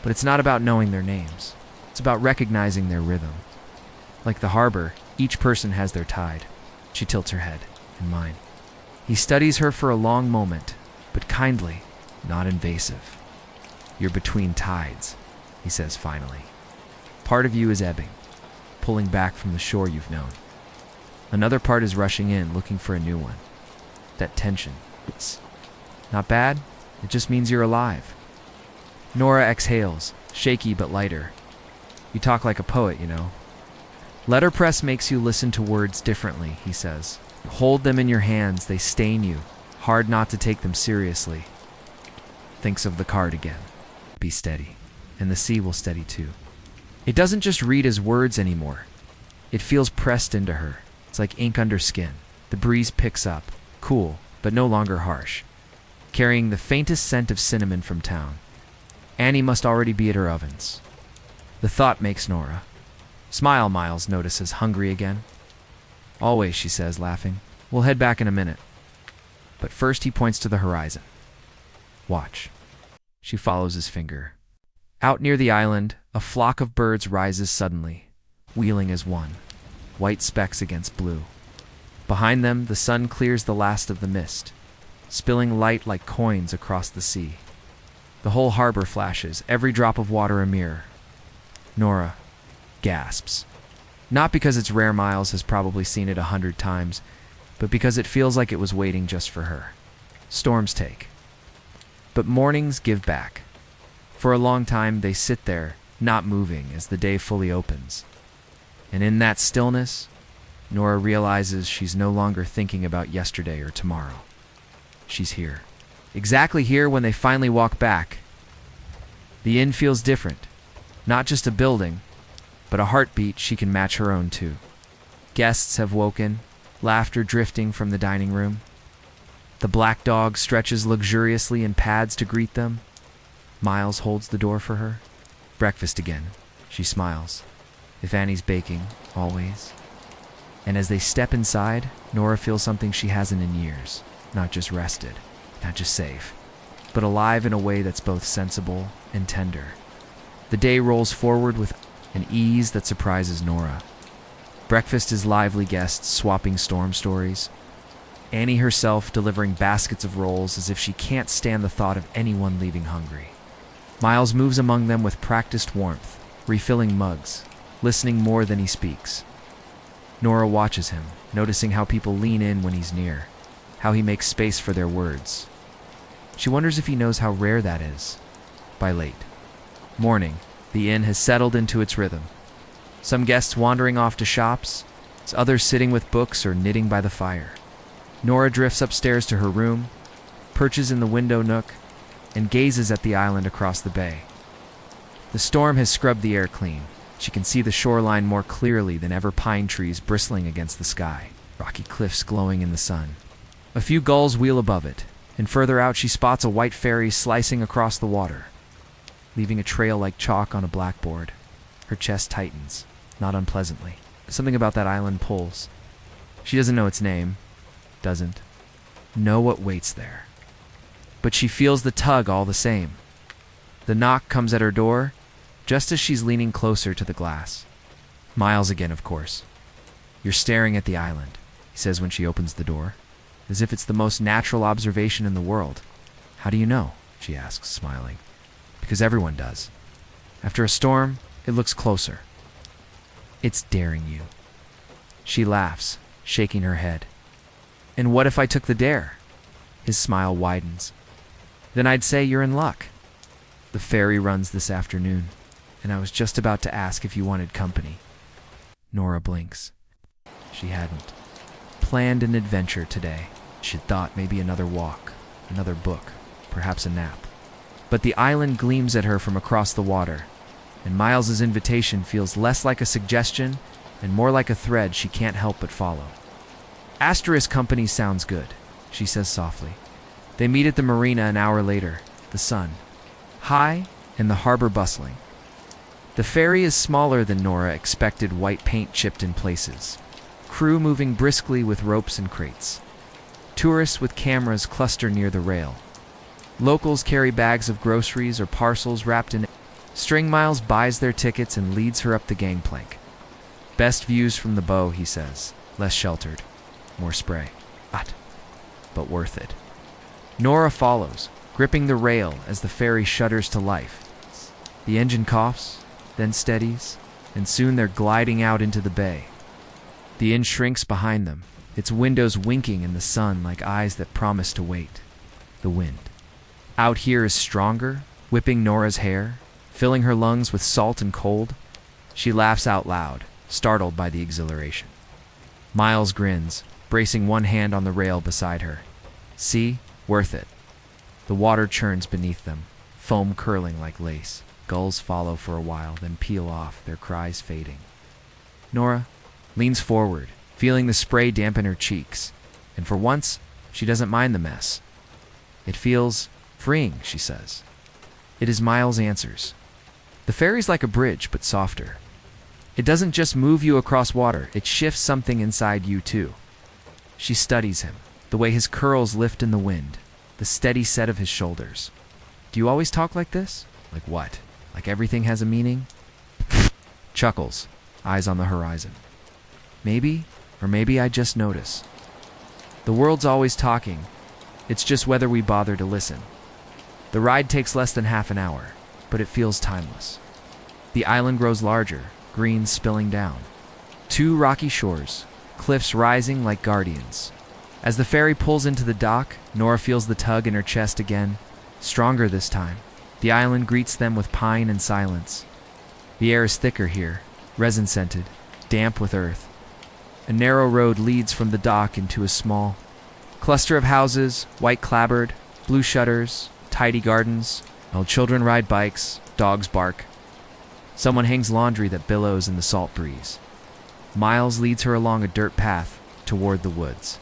[SPEAKER 1] But it's not about knowing their names. It's about recognizing their rhythm. Like the harbor, each person has their tide. She tilts her head, and mine. He studies her for a long moment, but kindly, not invasive. You're between tides, he says finally. Part of you is ebbing, pulling back from the shore you've known. Another part is rushing in, looking for a new one. That tension, it's not bad, it just means you're alive. Nora exhales, shaky but lighter. You talk like a poet, you know. Letterpress makes you listen to words differently, he says. Hold them in your hands, they stain you. Hard not to take them seriously. Thinks of the card again. Be steady, and the sea will steady too. It doesn't just read as words anymore. It feels pressed into her. It's like ink under skin. The breeze picks up, cool, but no longer harsh, carrying the faintest scent of cinnamon from town. Annie must already be at her ovens. The thought makes Nora. Smile, Miles notices, hungry again. Always, she says, laughing. We'll head back in a minute. But first he points to the horizon. Watch. She follows his finger. Out near the island, a flock of birds rises suddenly, wheeling as one, white specks against blue. Behind them, the sun clears the last of the mist, spilling light like coins across the sea. The whole harbor flashes, every drop of water a mirror. Nora gasps. Not because it's rare, Miles has probably seen it 100 times, but because it feels like it was waiting just for her. Storms take. But mornings give back. For a long time, they sit there, not moving as the day fully opens. And in that stillness, Nora realizes she's no longer thinking about yesterday or tomorrow. She's here. Exactly here when they finally walk back. The inn feels different. Not just a building, but a heartbeat she can match her own to. Guests have woken, laughter drifting from the dining room. The black dog stretches luxuriously in pads to greet them. Miles holds the door for her. Breakfast again. She smiles. If Annie's baking, always. And as they step inside, Nora feels something she hasn't in years. Not just rested, not just safe, but alive in a way that's both sensible and tender. The day rolls forward with an ease that surprises Nora. Breakfast is lively guests swapping storm stories. Annie herself delivering baskets of rolls as if she can't stand the thought of anyone leaving hungry. Miles moves among them with practiced warmth, refilling mugs, listening more than he speaks. Nora watches him, noticing how people lean in when he's near, how he makes space for their words. She wonders if he knows how rare that is. By late morning, the inn has settled into its rhythm. Some guests wandering off to shops, others sitting with books or knitting by the fire. Nora drifts upstairs to her room, perches in the window nook, and gazes at the island across the bay. The storm has scrubbed the air clean. She can see the shoreline more clearly than ever, pine trees bristling against the sky, rocky cliffs glowing in the sun. A few gulls wheel above it, and further out she spots a white ferry slicing across the water, leaving a trail like chalk on a blackboard. Her chest tightens, not unpleasantly. Something about that island pulls. She doesn't know its name, doesn't know what waits there. But she feels the tug all the same. The knock comes at her door, just as she's leaning closer to the glass. Miles again, of course. "You're staring at the island," he says when she opens the door, as if it's the most natural observation in the world. "How do you know?" she asks, smiling. "Because everyone does. After a storm, it looks closer. It's daring you." She laughs, shaking her head. "And what if I took the dare?" His smile widens. "Then I'd say you're in luck. The ferry runs this afternoon, and I was just about to ask if you wanted company." Nora blinks. She hadn't planned an adventure today. She'd thought maybe another walk, another book, perhaps a nap. But the island gleams at her from across the water, and Miles's invitation feels less like a suggestion and more like a thread she can't help but follow. "Asterisk company sounds good," she says softly. They meet at the marina an hour later, the sun high and the harbor bustling. The ferry is smaller than Nora expected, white paint chipped in places. Crew moving briskly with ropes and crates. Tourists with cameras cluster near the rail. Locals carry bags of groceries or parcels wrapped in. String Miles buys their tickets and leads her up the gangplank. "Best views from the bow," he says. "Less sheltered. More spray. But worth it." Nora follows, gripping the rail as the ferry shudders to life. The engine coughs, then steadies, and soon they're gliding out into the bay. The inn shrinks behind them, its windows winking in the sun like eyes that promise to wait. The wind out here is stronger, whipping Nora's hair, filling her lungs with salt and cold. She laughs out loud, startled by the exhilaration. Miles grins, bracing one hand on the rail beside her. "See? Worth it." The water churns beneath them, foam curling like lace. Gulls follow for a while, then peel off, their cries fading. Nora leans forward, feeling the spray dampen her cheeks, and for once, she doesn't mind the mess. "It feels freeing," she says. It is Miles' answers. "The ferry's like a bridge, but softer. It doesn't just move you across water, it shifts something inside you too." She studies him, the way his curls lift in the wind, the steady set of his shoulders. "Do you always talk like this?" "Like what? Like everything has a meaning?" Chuckles, eyes on the horizon. "Maybe, or maybe I just notice. The world's always talking. It's just whether we bother to listen. The ride takes less than half an hour, but it feels timeless." The island grows larger, green spilling down. 2 rocky shores, cliffs rising like guardians. As the ferry pulls into the dock, Nora feels the tug in her chest again, stronger this time. The island greets them with pine and silence. The air is thicker here, resin-scented, damp with earth. A narrow road leads from the dock into a small cluster of houses, white clapboard, blue shutters, tidy gardens, while children ride bikes, dogs bark. Someone hangs laundry that billows in the salt breeze. Miles leads her along a dirt path toward the woods.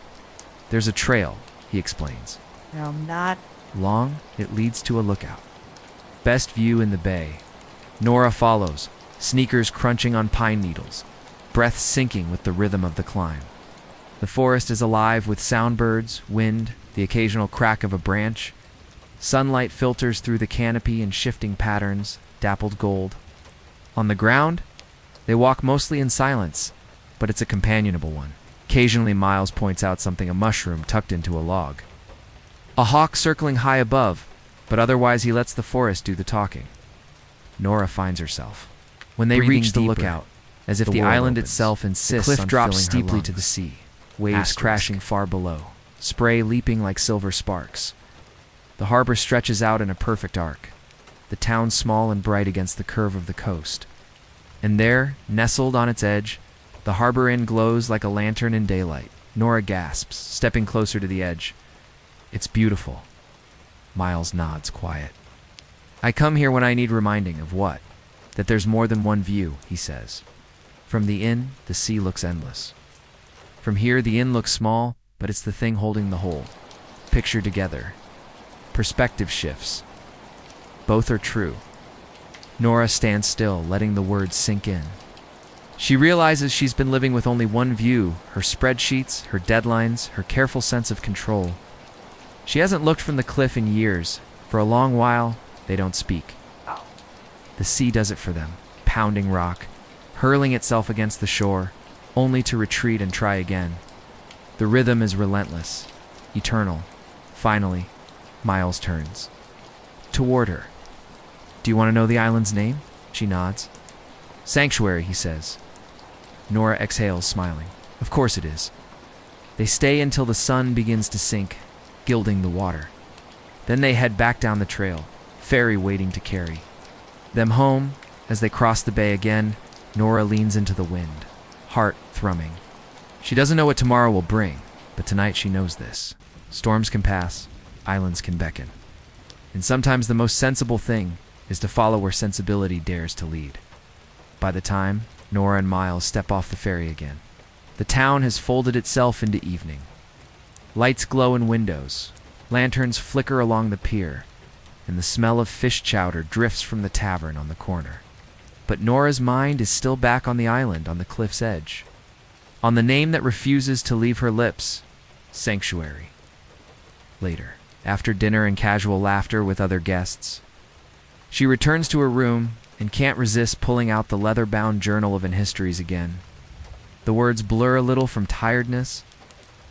[SPEAKER 1] "There's a trail," he explains.
[SPEAKER 2] No, not.
[SPEAKER 1] "Long, it leads to a lookout. Best view in the bay." Nora follows, sneakers crunching on pine needles, breath sinking with the rhythm of the climb. The forest is alive with soundbirds, wind, the occasional crack of a branch. Sunlight filters through the canopy in shifting patterns, dappled gold. On the ground, they walk mostly in silence, but it's a companionable one. Occasionally, Miles points out something, a mushroom tucked into a log. A hawk circling high above, but otherwise he lets the forest do the talking. Nora finds herself When they
[SPEAKER 3] breathing
[SPEAKER 1] reach the
[SPEAKER 3] deeper,
[SPEAKER 1] lookout, as if
[SPEAKER 3] the
[SPEAKER 1] the
[SPEAKER 3] world
[SPEAKER 1] island
[SPEAKER 3] opens.
[SPEAKER 1] itself
[SPEAKER 3] The
[SPEAKER 1] insists
[SPEAKER 3] cliff
[SPEAKER 1] on
[SPEAKER 3] drops
[SPEAKER 1] filling her
[SPEAKER 3] steeply to the
[SPEAKER 1] lungs.
[SPEAKER 3] sea,
[SPEAKER 1] Waves
[SPEAKER 3] Asterisk.
[SPEAKER 1] crashing far below, spray leaping like silver sparks. The harbor stretches out in a perfect arc, the town small and bright against the curve of the coast. And there, nestled on its edge, the harbor inn glows like a lantern in daylight. Nora gasps, stepping closer to the edge. It's beautiful. Miles nods, quiet. I come here when I need reminding of what? That there's more than one view, he says. From the inn, the sea looks endless. From here, the inn looks small, but it's the thing holding the whole. Pictured together. Perspective shifts. Both are true. Nora stands still, letting the words sink in. She realizes she's been living with only one view, her spreadsheets, her deadlines, her careful sense of control. She hasn't looked from the cliff in years. For a long while, they don't speak. The sea does it for them, pounding rock, hurling itself against the shore, only to retreat and try again. The rhythm is relentless, eternal. Finally, Miles turns. Toward her. Do you want to know the island's name? She nods. Sanctuary, he says. Nora exhales, smiling. Of course it is. They stay until the sun begins to sink, gilding the water. Then they head back down the trail, ferry waiting to carry. Them home, as they cross the bay again, Nora leans into the wind, heart thrumming. She doesn't know what tomorrow will bring, but tonight she knows this. Storms can pass, islands can beckon. And sometimes the most sensible thing is to follow where sensibility dares to lead. By the time Nora and Miles step off the ferry again, the town has folded itself into evening. Lights glow in windows, lanterns flicker along the pier, and the smell of fish chowder drifts from the tavern on the corner. But Nora's mind is still back on the island on the cliff's edge, on the name that refuses to leave her lips, Sanctuary. Later, after dinner and casual laughter with other guests, she returns to her room and can't resist pulling out the leather-bound journal of histories again. The words blur a little from tiredness,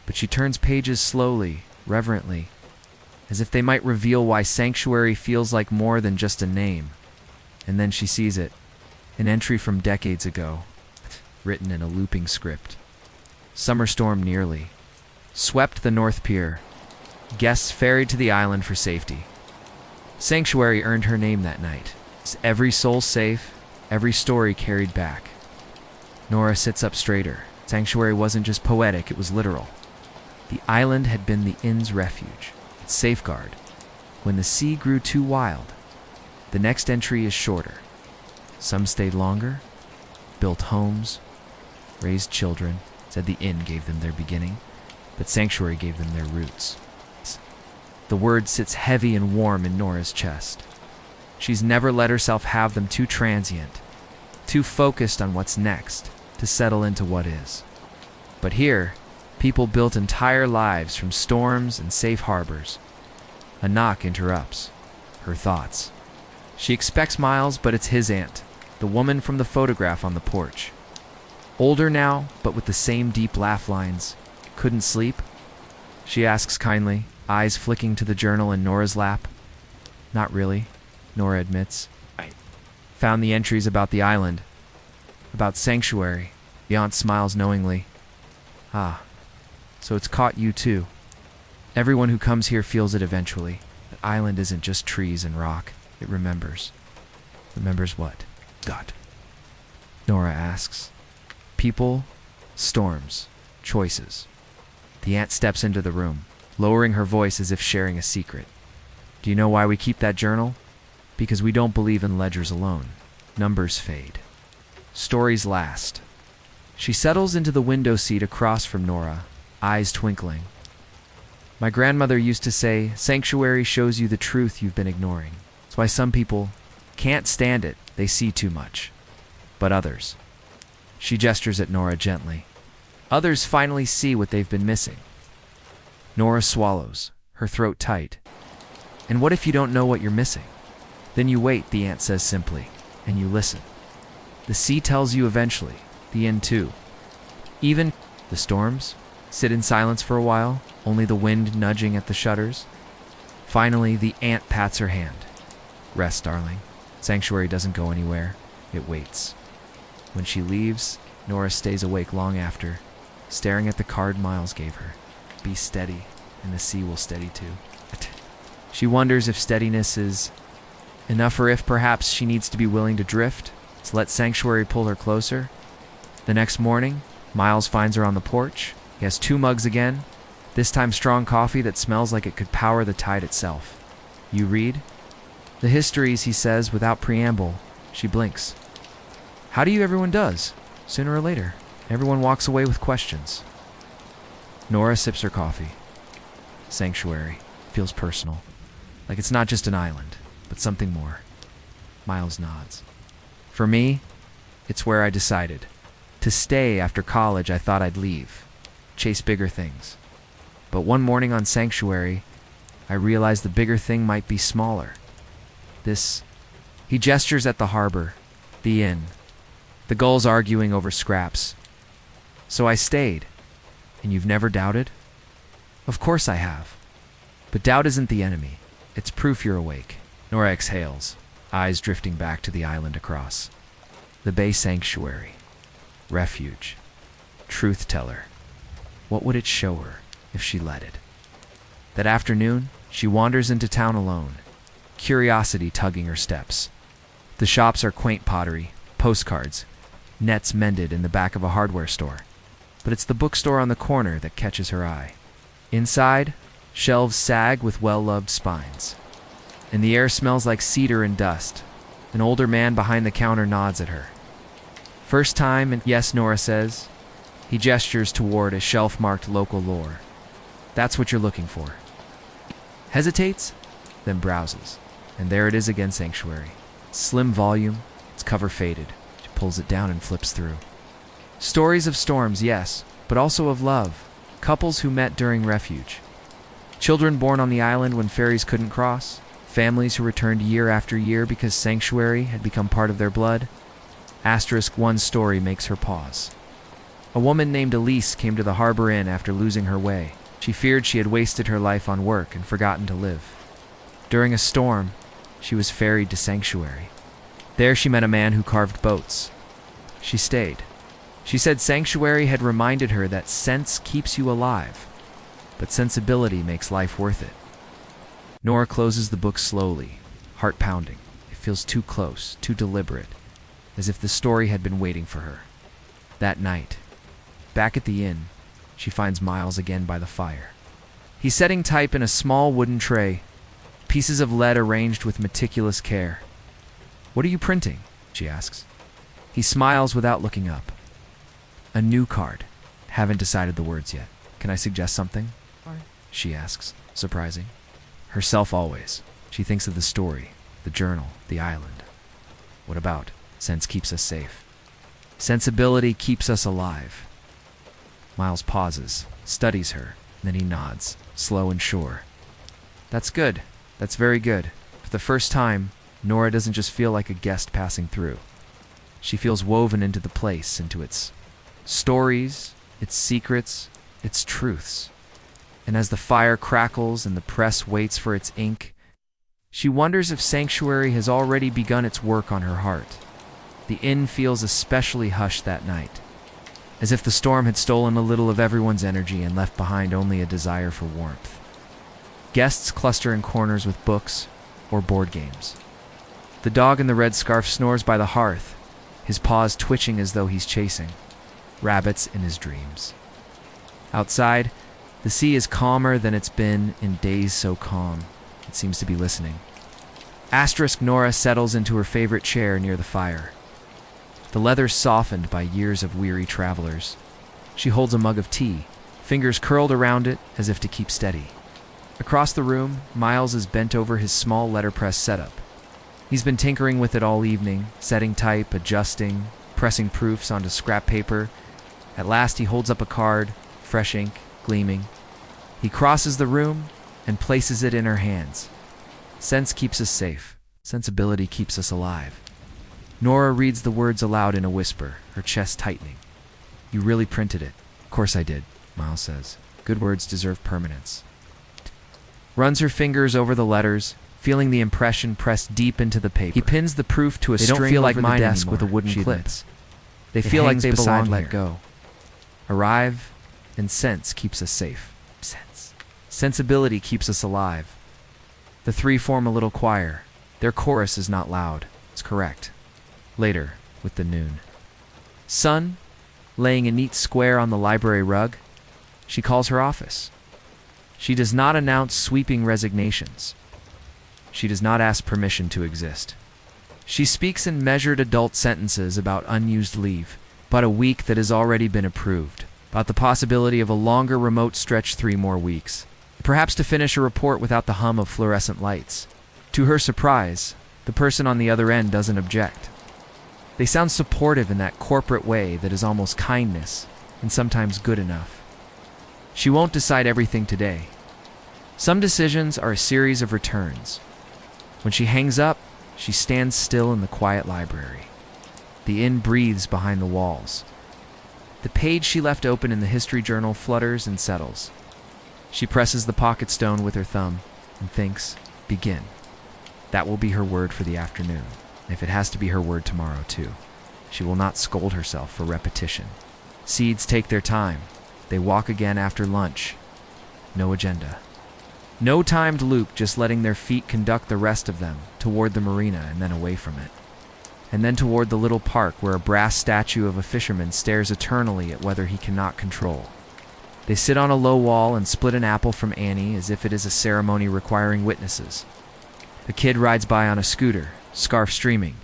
[SPEAKER 1] but she turns pages slowly, reverently, as if they might reveal why Sanctuary feels like more than just a name. And then she sees it, an entry from decades ago, written in a looping script. Summer storm nearly. Swept the North Pier. Guests ferried to the island for safety. Sanctuary earned her name that night. Every soul safe, every story carried back. Nora sits up straighter. Sanctuary wasn't just poetic, it was literal. The island had been the inn's refuge, its safeguard. When the sea grew too wild, the next entry is shorter. Some stayed longer, built homes, raised children, said the inn gave them their beginning, but Sanctuary gave them their roots. The word sits heavy and warm in Nora's chest. She's never let herself have them too transient, too focused on what's next, to settle into what is. But here, people built entire lives from storms and safe harbors. A knock interrupts her thoughts. She expects Miles, but it's his aunt, the woman from the photograph on the porch. Older now, but with the same deep laugh lines. Couldn't sleep? She asks kindly, eyes flicking to the journal in Nora's lap. Not really, Nora admits. Found the entries about the island, about Sanctuary. The aunt smiles knowingly. Ah, so it's caught you too. Everyone who comes here feels it eventually. The island isn't just trees and rock. It remembers. Remembers what? God. Nora asks. People, storms, choices. The aunt steps into the room, lowering her voice as if sharing a secret. Do you know why we keep that journal? Because we don't believe in ledgers alone. Numbers fade. Stories last. She settles into the window seat across from Nora, eyes twinkling. My grandmother used to say, Sanctuary shows you the truth you've been ignoring. That's why some people can't stand it, they see too much. But others. She gestures at Nora gently. Others finally see what they've been missing. Nora swallows, her throat tight. And what if you don't know what you're missing? Then you wait, the aunt says simply, and you listen. The sea tells you eventually, the inn too. Even the storms sit in silence for a while, only the wind nudging at the shutters. Finally, the aunt pats her hand. Rest, darling. Sanctuary doesn't go anywhere. It waits. When she leaves, Nora stays awake long after, staring at the card Miles gave her. Be steady, and the sea will steady too. She wonders if steadiness is enough, or if perhaps she needs to be willing to drift, to let Sanctuary pull her closer. The next morning, Miles finds her on the porch. He has 2 mugs again, this time strong coffee that smells like it could power the tide itself. You read? The histories, he says, without preamble. She blinks. How do you? Everyone does. Sooner or later, everyone walks away with questions. Nora sips her coffee. Sanctuary. Feels personal. Like it's not just an island, but something more. Miles nods. For me, it's where I decided. To stay after college, I thought I'd leave. Chase bigger things. But one morning on Sanctuary, I realized the bigger thing might be smaller. He gestures at the harbor, the inn, the gulls arguing over scraps. So I stayed. And you've never doubted? Of course I have. But doubt isn't the enemy. It's proof you're awake. Nora exhales, eyes drifting back to the island across. The Bay Sanctuary. Refuge. Truth teller. What would it show her if she let it? That afternoon, she wanders into town alone, curiosity tugging her steps. The shops are quaint pottery, postcards, nets mended in the back of a hardware store. But it's the bookstore on the corner that catches her eye. Inside, shelves sag with well-loved spines. And the air smells like cedar and dust. An older man behind the counter nods at her. First time, and yes, Nora says. He gestures toward a shelf marked local lore. That's what you're looking for. Hesitates, then browses. And there it is again, Sanctuary. Slim volume, its cover faded. She pulls it down and flips through. Stories of storms, yes, but also of love. Couples who met during refuge. Children born on the island when ferries couldn't cross. Families who returned year after year because Sanctuary had become part of their blood. Asterisk one story makes her pause. A woman named Elise came to the harbor inn after losing her way. She feared she had wasted her life on work and forgotten to live. During a storm, she was ferried to Sanctuary. There she met a man who carved boats. She stayed. She said Sanctuary had reminded her that sense keeps you alive, but sensibility makes life worth it. Nora closes the book slowly, heart pounding. It feels too close, too deliberate, as if the story had been waiting for her. That night, back at the inn, she finds Miles again by the fire. He's setting type in a small wooden tray, pieces of lead arranged with meticulous care. What are you printing? She asks. He smiles without looking up. A new card. Haven't decided the words yet. Can I suggest something?
[SPEAKER 2] Why?
[SPEAKER 1] She asks, surprising. Herself always. She thinks of the story, the journal, the island. What about? Sense keeps us safe. Sensibility keeps us alive. Miles pauses, studies her, then he nods, slow and sure. That's good. That's very good. For the first time, Nora doesn't just feel like a guest passing through. She feels woven into the place, into its stories, its secrets, its truths. And as the fire crackles and the press waits for its ink, she wonders if Sanctuary has already begun its work on her heart. The inn feels especially hushed that night, as if the storm had stolen a little of everyone's energy and left behind only a desire for warmth. Guests cluster in corners with books or board games. The dog in the red scarf snores by the hearth, his paws twitching as though he's chasing rabbits in his dreams. Outside, the sea is calmer than it's been in days so calm. It seems to be listening. Asterisk Nora settles into her favorite chair near the fire. The leather's softened by years of weary travelers. She holds a mug of tea, fingers curled around it as if to keep steady. Across the room, Miles is bent over his small letterpress setup. He's been tinkering with it all evening, setting type, adjusting, pressing proofs onto scrap paper. At last he holds up a card, fresh ink, gleaming. He crosses the room and places it in her hands. Sense keeps us safe. Sensibility keeps us alive. Nora reads the words aloud in a whisper, her chest tightening. You really printed it. Of course I did, Miles says. Good words deserve permanence. Runs her fingers over the letters, feeling the impression pressed deep into the paper. He pins the proof to a string over the desk with a wooden clip. They feel like they belong. Let go. Arrive, and sense keeps us safe. Sense. Sensibility keeps us alive. The three form a little choir. Their chorus is not loud. It's correct. Later, with the noon sun, laying a neat square on the library rug, she calls her office. She does not announce sweeping resignations. She does not ask permission to exist. She speaks in measured adult sentences about unused leave, about a week that has already been approved, about the possibility of a longer remote stretch 3 more weeks, perhaps to finish a report without the hum of fluorescent lights. To her surprise, the person on the other end doesn't object. They sound supportive in that corporate way that is almost kindness and sometimes good enough. She won't decide everything today. Some decisions are a series of returns. When she hangs up, she stands still in the quiet library. The inn breathes behind the walls. The page she left open in the history journal flutters and settles. She presses the pocket stone with her thumb and thinks, begin. That will be her word for the afternoon, if it has to be her word tomorrow too. She will not scold herself for repetition. Seeds take their time. They walk again after lunch. No agenda. No timed loop, just letting their feet conduct the rest of them toward the marina and then away from it. And then toward the little park where a brass statue of a fisherman stares eternally at weather he cannot control. They sit on a low wall and split an apple from Annie as if it is a ceremony requiring witnesses. A kid rides by on a scooter, scarf streaming.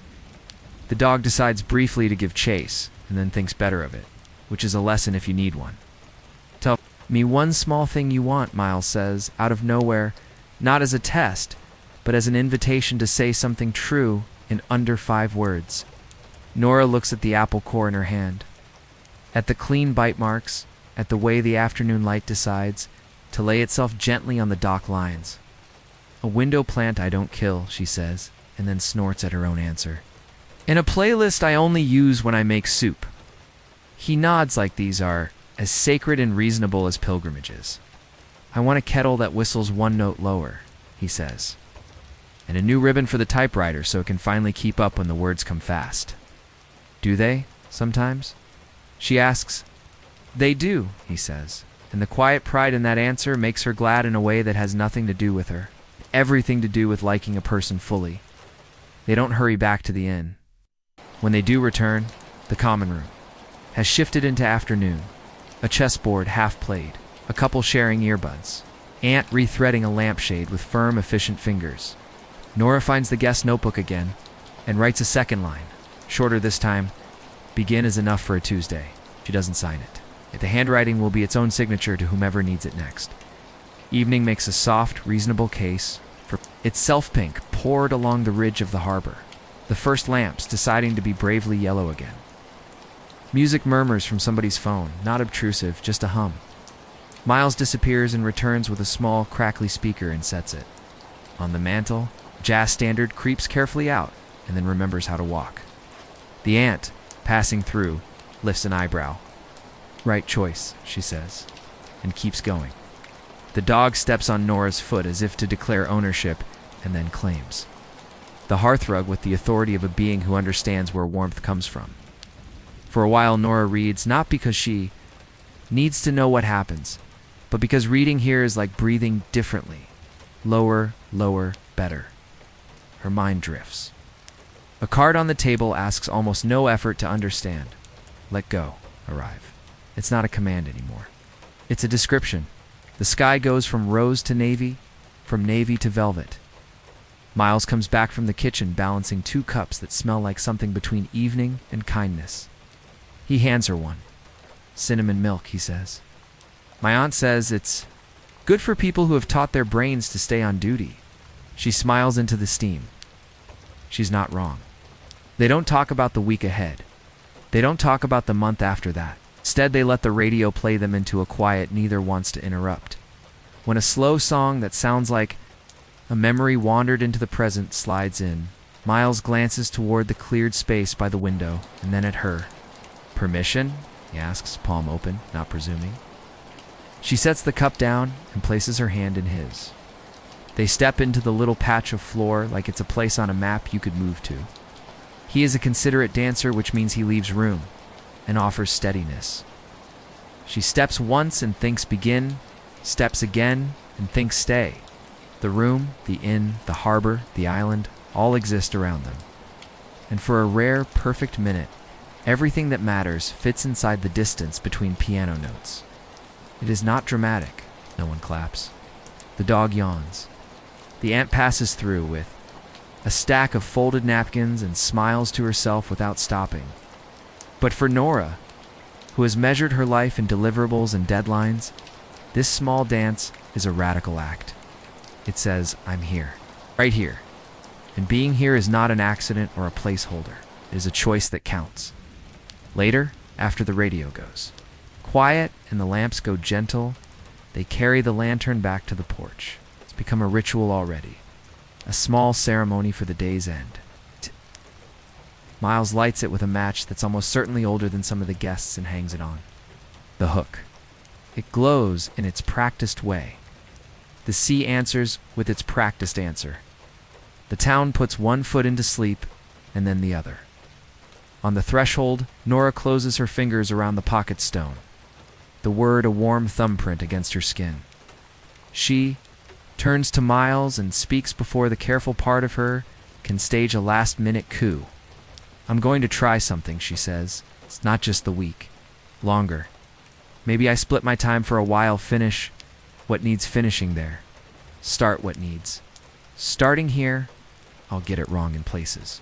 [SPEAKER 1] The dog decides briefly to give chase and then thinks better of it, which is a lesson if you need one. Tell me one small thing you want, Miles says, out of nowhere, not as a test, but as an invitation to say something true in under 5 words. Nora looks at the apple core in her hand, at the clean bite marks, at the way the afternoon light decides to lay itself gently on the dock lines. A window plant I don't kill, she says, and then snorts at her own answer. In a playlist I only use when I make soup. He nods like these are as sacred and reasonable as pilgrimages. I want a kettle that whistles 1 note lower, he says. And a new ribbon for the typewriter so it can finally keep up when the words come fast. Do they, sometimes? She asks. They do, he says, and the quiet pride in that answer makes her glad in a way that has nothing to do with her. Everything to do with liking a person fully. They don't hurry back to the inn. When they do return, the common room has shifted into afternoon. A chessboard half played, a couple sharing earbuds, Aunt rethreading a lampshade with firm, efficient fingers. Nora finds the guest notebook again and writes a second line, shorter this time. Begin is enough for a Tuesday. She doesn't sign it. The handwriting will be its own signature to whomever needs it next. Evening makes a soft, reasonable case for its self-pink poured along the ridge of the harbor, the first lamps deciding to be bravely yellow again. Music murmurs from somebody's phone, not obtrusive, just a hum. Miles disappears and returns with a small, crackly speaker and sets it. On the mantel, jazz standard creeps carefully out and then remembers how to walk. The aunt, passing through, lifts an eyebrow. Right choice, she says, and keeps going. The dog steps on Nora's foot as if to declare ownership and then claims. The hearthrug with the authority of a being who understands where warmth comes from. For a while Nora reads, not because she needs to know what happens, but because reading here is like breathing differently. Lower, lower, better. Her mind drifts. A card on the table asks almost no effort to understand. Let go, arrive. It's not a command anymore. It's a description. The sky goes from rose to navy, from navy to velvet. Miles comes back from the kitchen balancing 2 cups that smell like something between evening and kindness. He hands her one. Cinnamon milk, he says. My aunt says it's good for people who have taught their brains to stay on duty. She smiles into the steam. She's not wrong. They don't talk about the week ahead. They don't talk about the month after that. Instead, they let the radio play them into a quiet neither wants to interrupt. When a slow song that sounds like a memory wandered into the present slides in, Miles glances toward the cleared space by the window and then at her. Permission? He asks, palm open, not presuming. She sets the cup down and places her hand in his. They step into the little patch of floor like it's a place on a map you could move to. He is a considerate dancer, which means he leaves room. and offers steadiness. She steps once and thinks begin, steps again and thinks stay. The room, the inn, the harbor, the island, all exist around them. And for a rare, perfect minute, everything that matters fits inside the distance between piano notes. It is not dramatic. No one claps. The dog yawns. The aunt passes through with a stack of folded napkins and smiles to herself without stopping. But for Nora, who has measured her life in deliverables and deadlines, this small dance is a radical act. It says, I'm here, right here. And being here is not an accident or a placeholder. It is a choice that counts. Later, after the radio goes quiet and the lamps go gentle, they carry the lantern back to the porch. It's become a ritual already, a small ceremony for the day's end. Miles lights it with a match that's almost certainly older than some of the guests and hangs it on. The hook. It glows in its practiced way. The sea answers with its practiced answer. The town puts one foot into sleep and then the other. On the threshold, Nora closes her fingers around the pocket stone, the word a warm thumbprint against her skin. She turns to Miles and speaks before the careful part of her can stage a last-minute coup. I'm going to try something, she says. It's not just the week. Longer. Maybe I split my time for a while, finish what needs finishing there. Start what needs. Starting here, I'll get it wrong in places.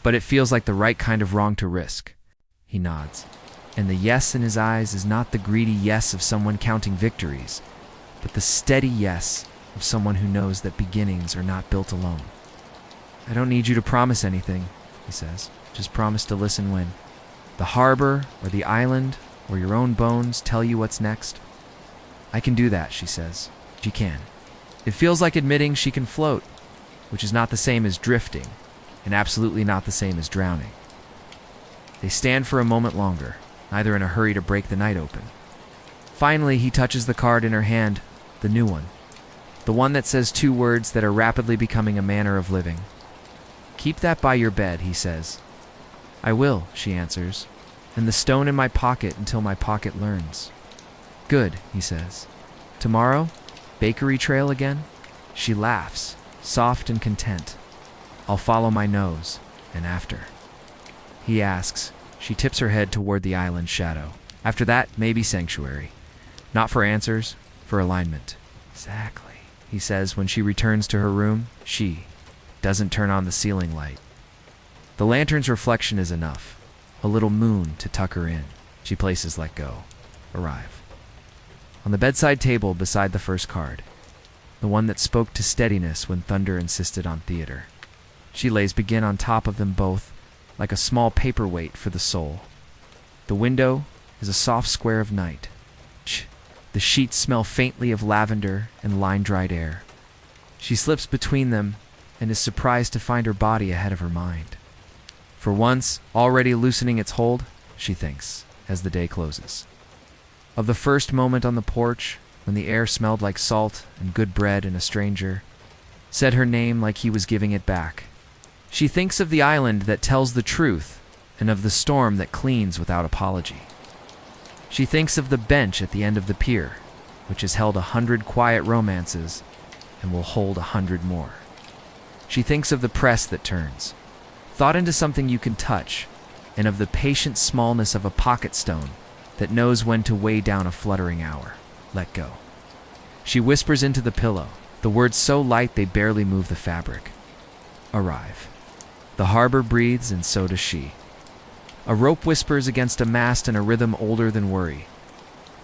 [SPEAKER 1] But it feels like the right kind of wrong to risk. He nods. And the yes in his eyes is not the greedy yes of someone counting victories, but the steady yes of someone who knows that beginnings are not built alone. I don't need you to promise anything, he says. Just promise to listen when the harbor or the island or your own bones tell you what's next. I can do that, she says. She can. It feels like admitting she can float, which is not the same as drifting, and absolutely not the same as drowning. They stand for a moment longer, neither in a hurry to break the night open. Finally, he touches the card in her hand, the new one. The one that says two words that are rapidly becoming a manner of living. Keep that by your bed, he says. I will, she answers, and the stone in my pocket until my pocket learns. Good, he says. Tomorrow, bakery trail again? She laughs, soft and content. I'll follow my nose, and after. He asks. She tips her head toward the island's shadow. After that, maybe sanctuary. Not for answers, for alignment. Exactly, he says when she returns to her room. She doesn't turn on the ceiling light. The lantern's reflection is enough. A little moon to tuck her in. She places let go. Arrive. On the bedside table beside the first card, the one that spoke to steadiness when thunder insisted on theater. She lays begin on top of them both, like a small paperweight for the soul. The window is a soft square of night. The sheets smell faintly of lavender and line-dried air. She slips between them and is surprised to find her body ahead of her mind. For once, already loosening its hold, she thinks, as the day closes. Of the first moment on the porch, when the air smelled like salt and good bread and a stranger said her name like he was giving it back. She thinks of the island that tells the truth and of the storm that cleans without apology. She thinks of the bench at the end of the pier, which has held 100 quiet romances and will hold 100 more. She thinks of the press that turns, thought into something you can touch, and of the patient smallness of a pocket stone that knows when to weigh down a fluttering hour. Let go. She whispers into the pillow, the words so light they barely move the fabric. Arrive. The harbor breathes, and so does she. A rope whispers against a mast in a rhythm older than worry.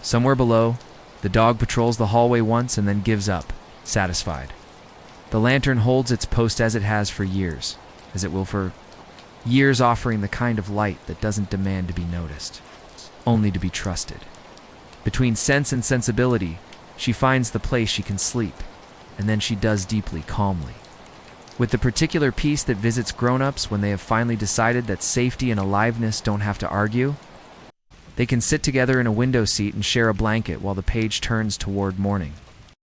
[SPEAKER 1] Somewhere below, the dog patrols the hallway once and then gives up, satisfied. The lantern holds its post as it has for years, as it will for years, offering the kind of light that doesn't demand to be noticed, only to be trusted. Between sense and sensibility, she finds the place she can sleep, and then she does deeply, calmly. With the particular peace that visits grown-ups when they have finally decided that safety and aliveness don't have to argue, they can sit together in a window seat and share a blanket while the page turns toward morning.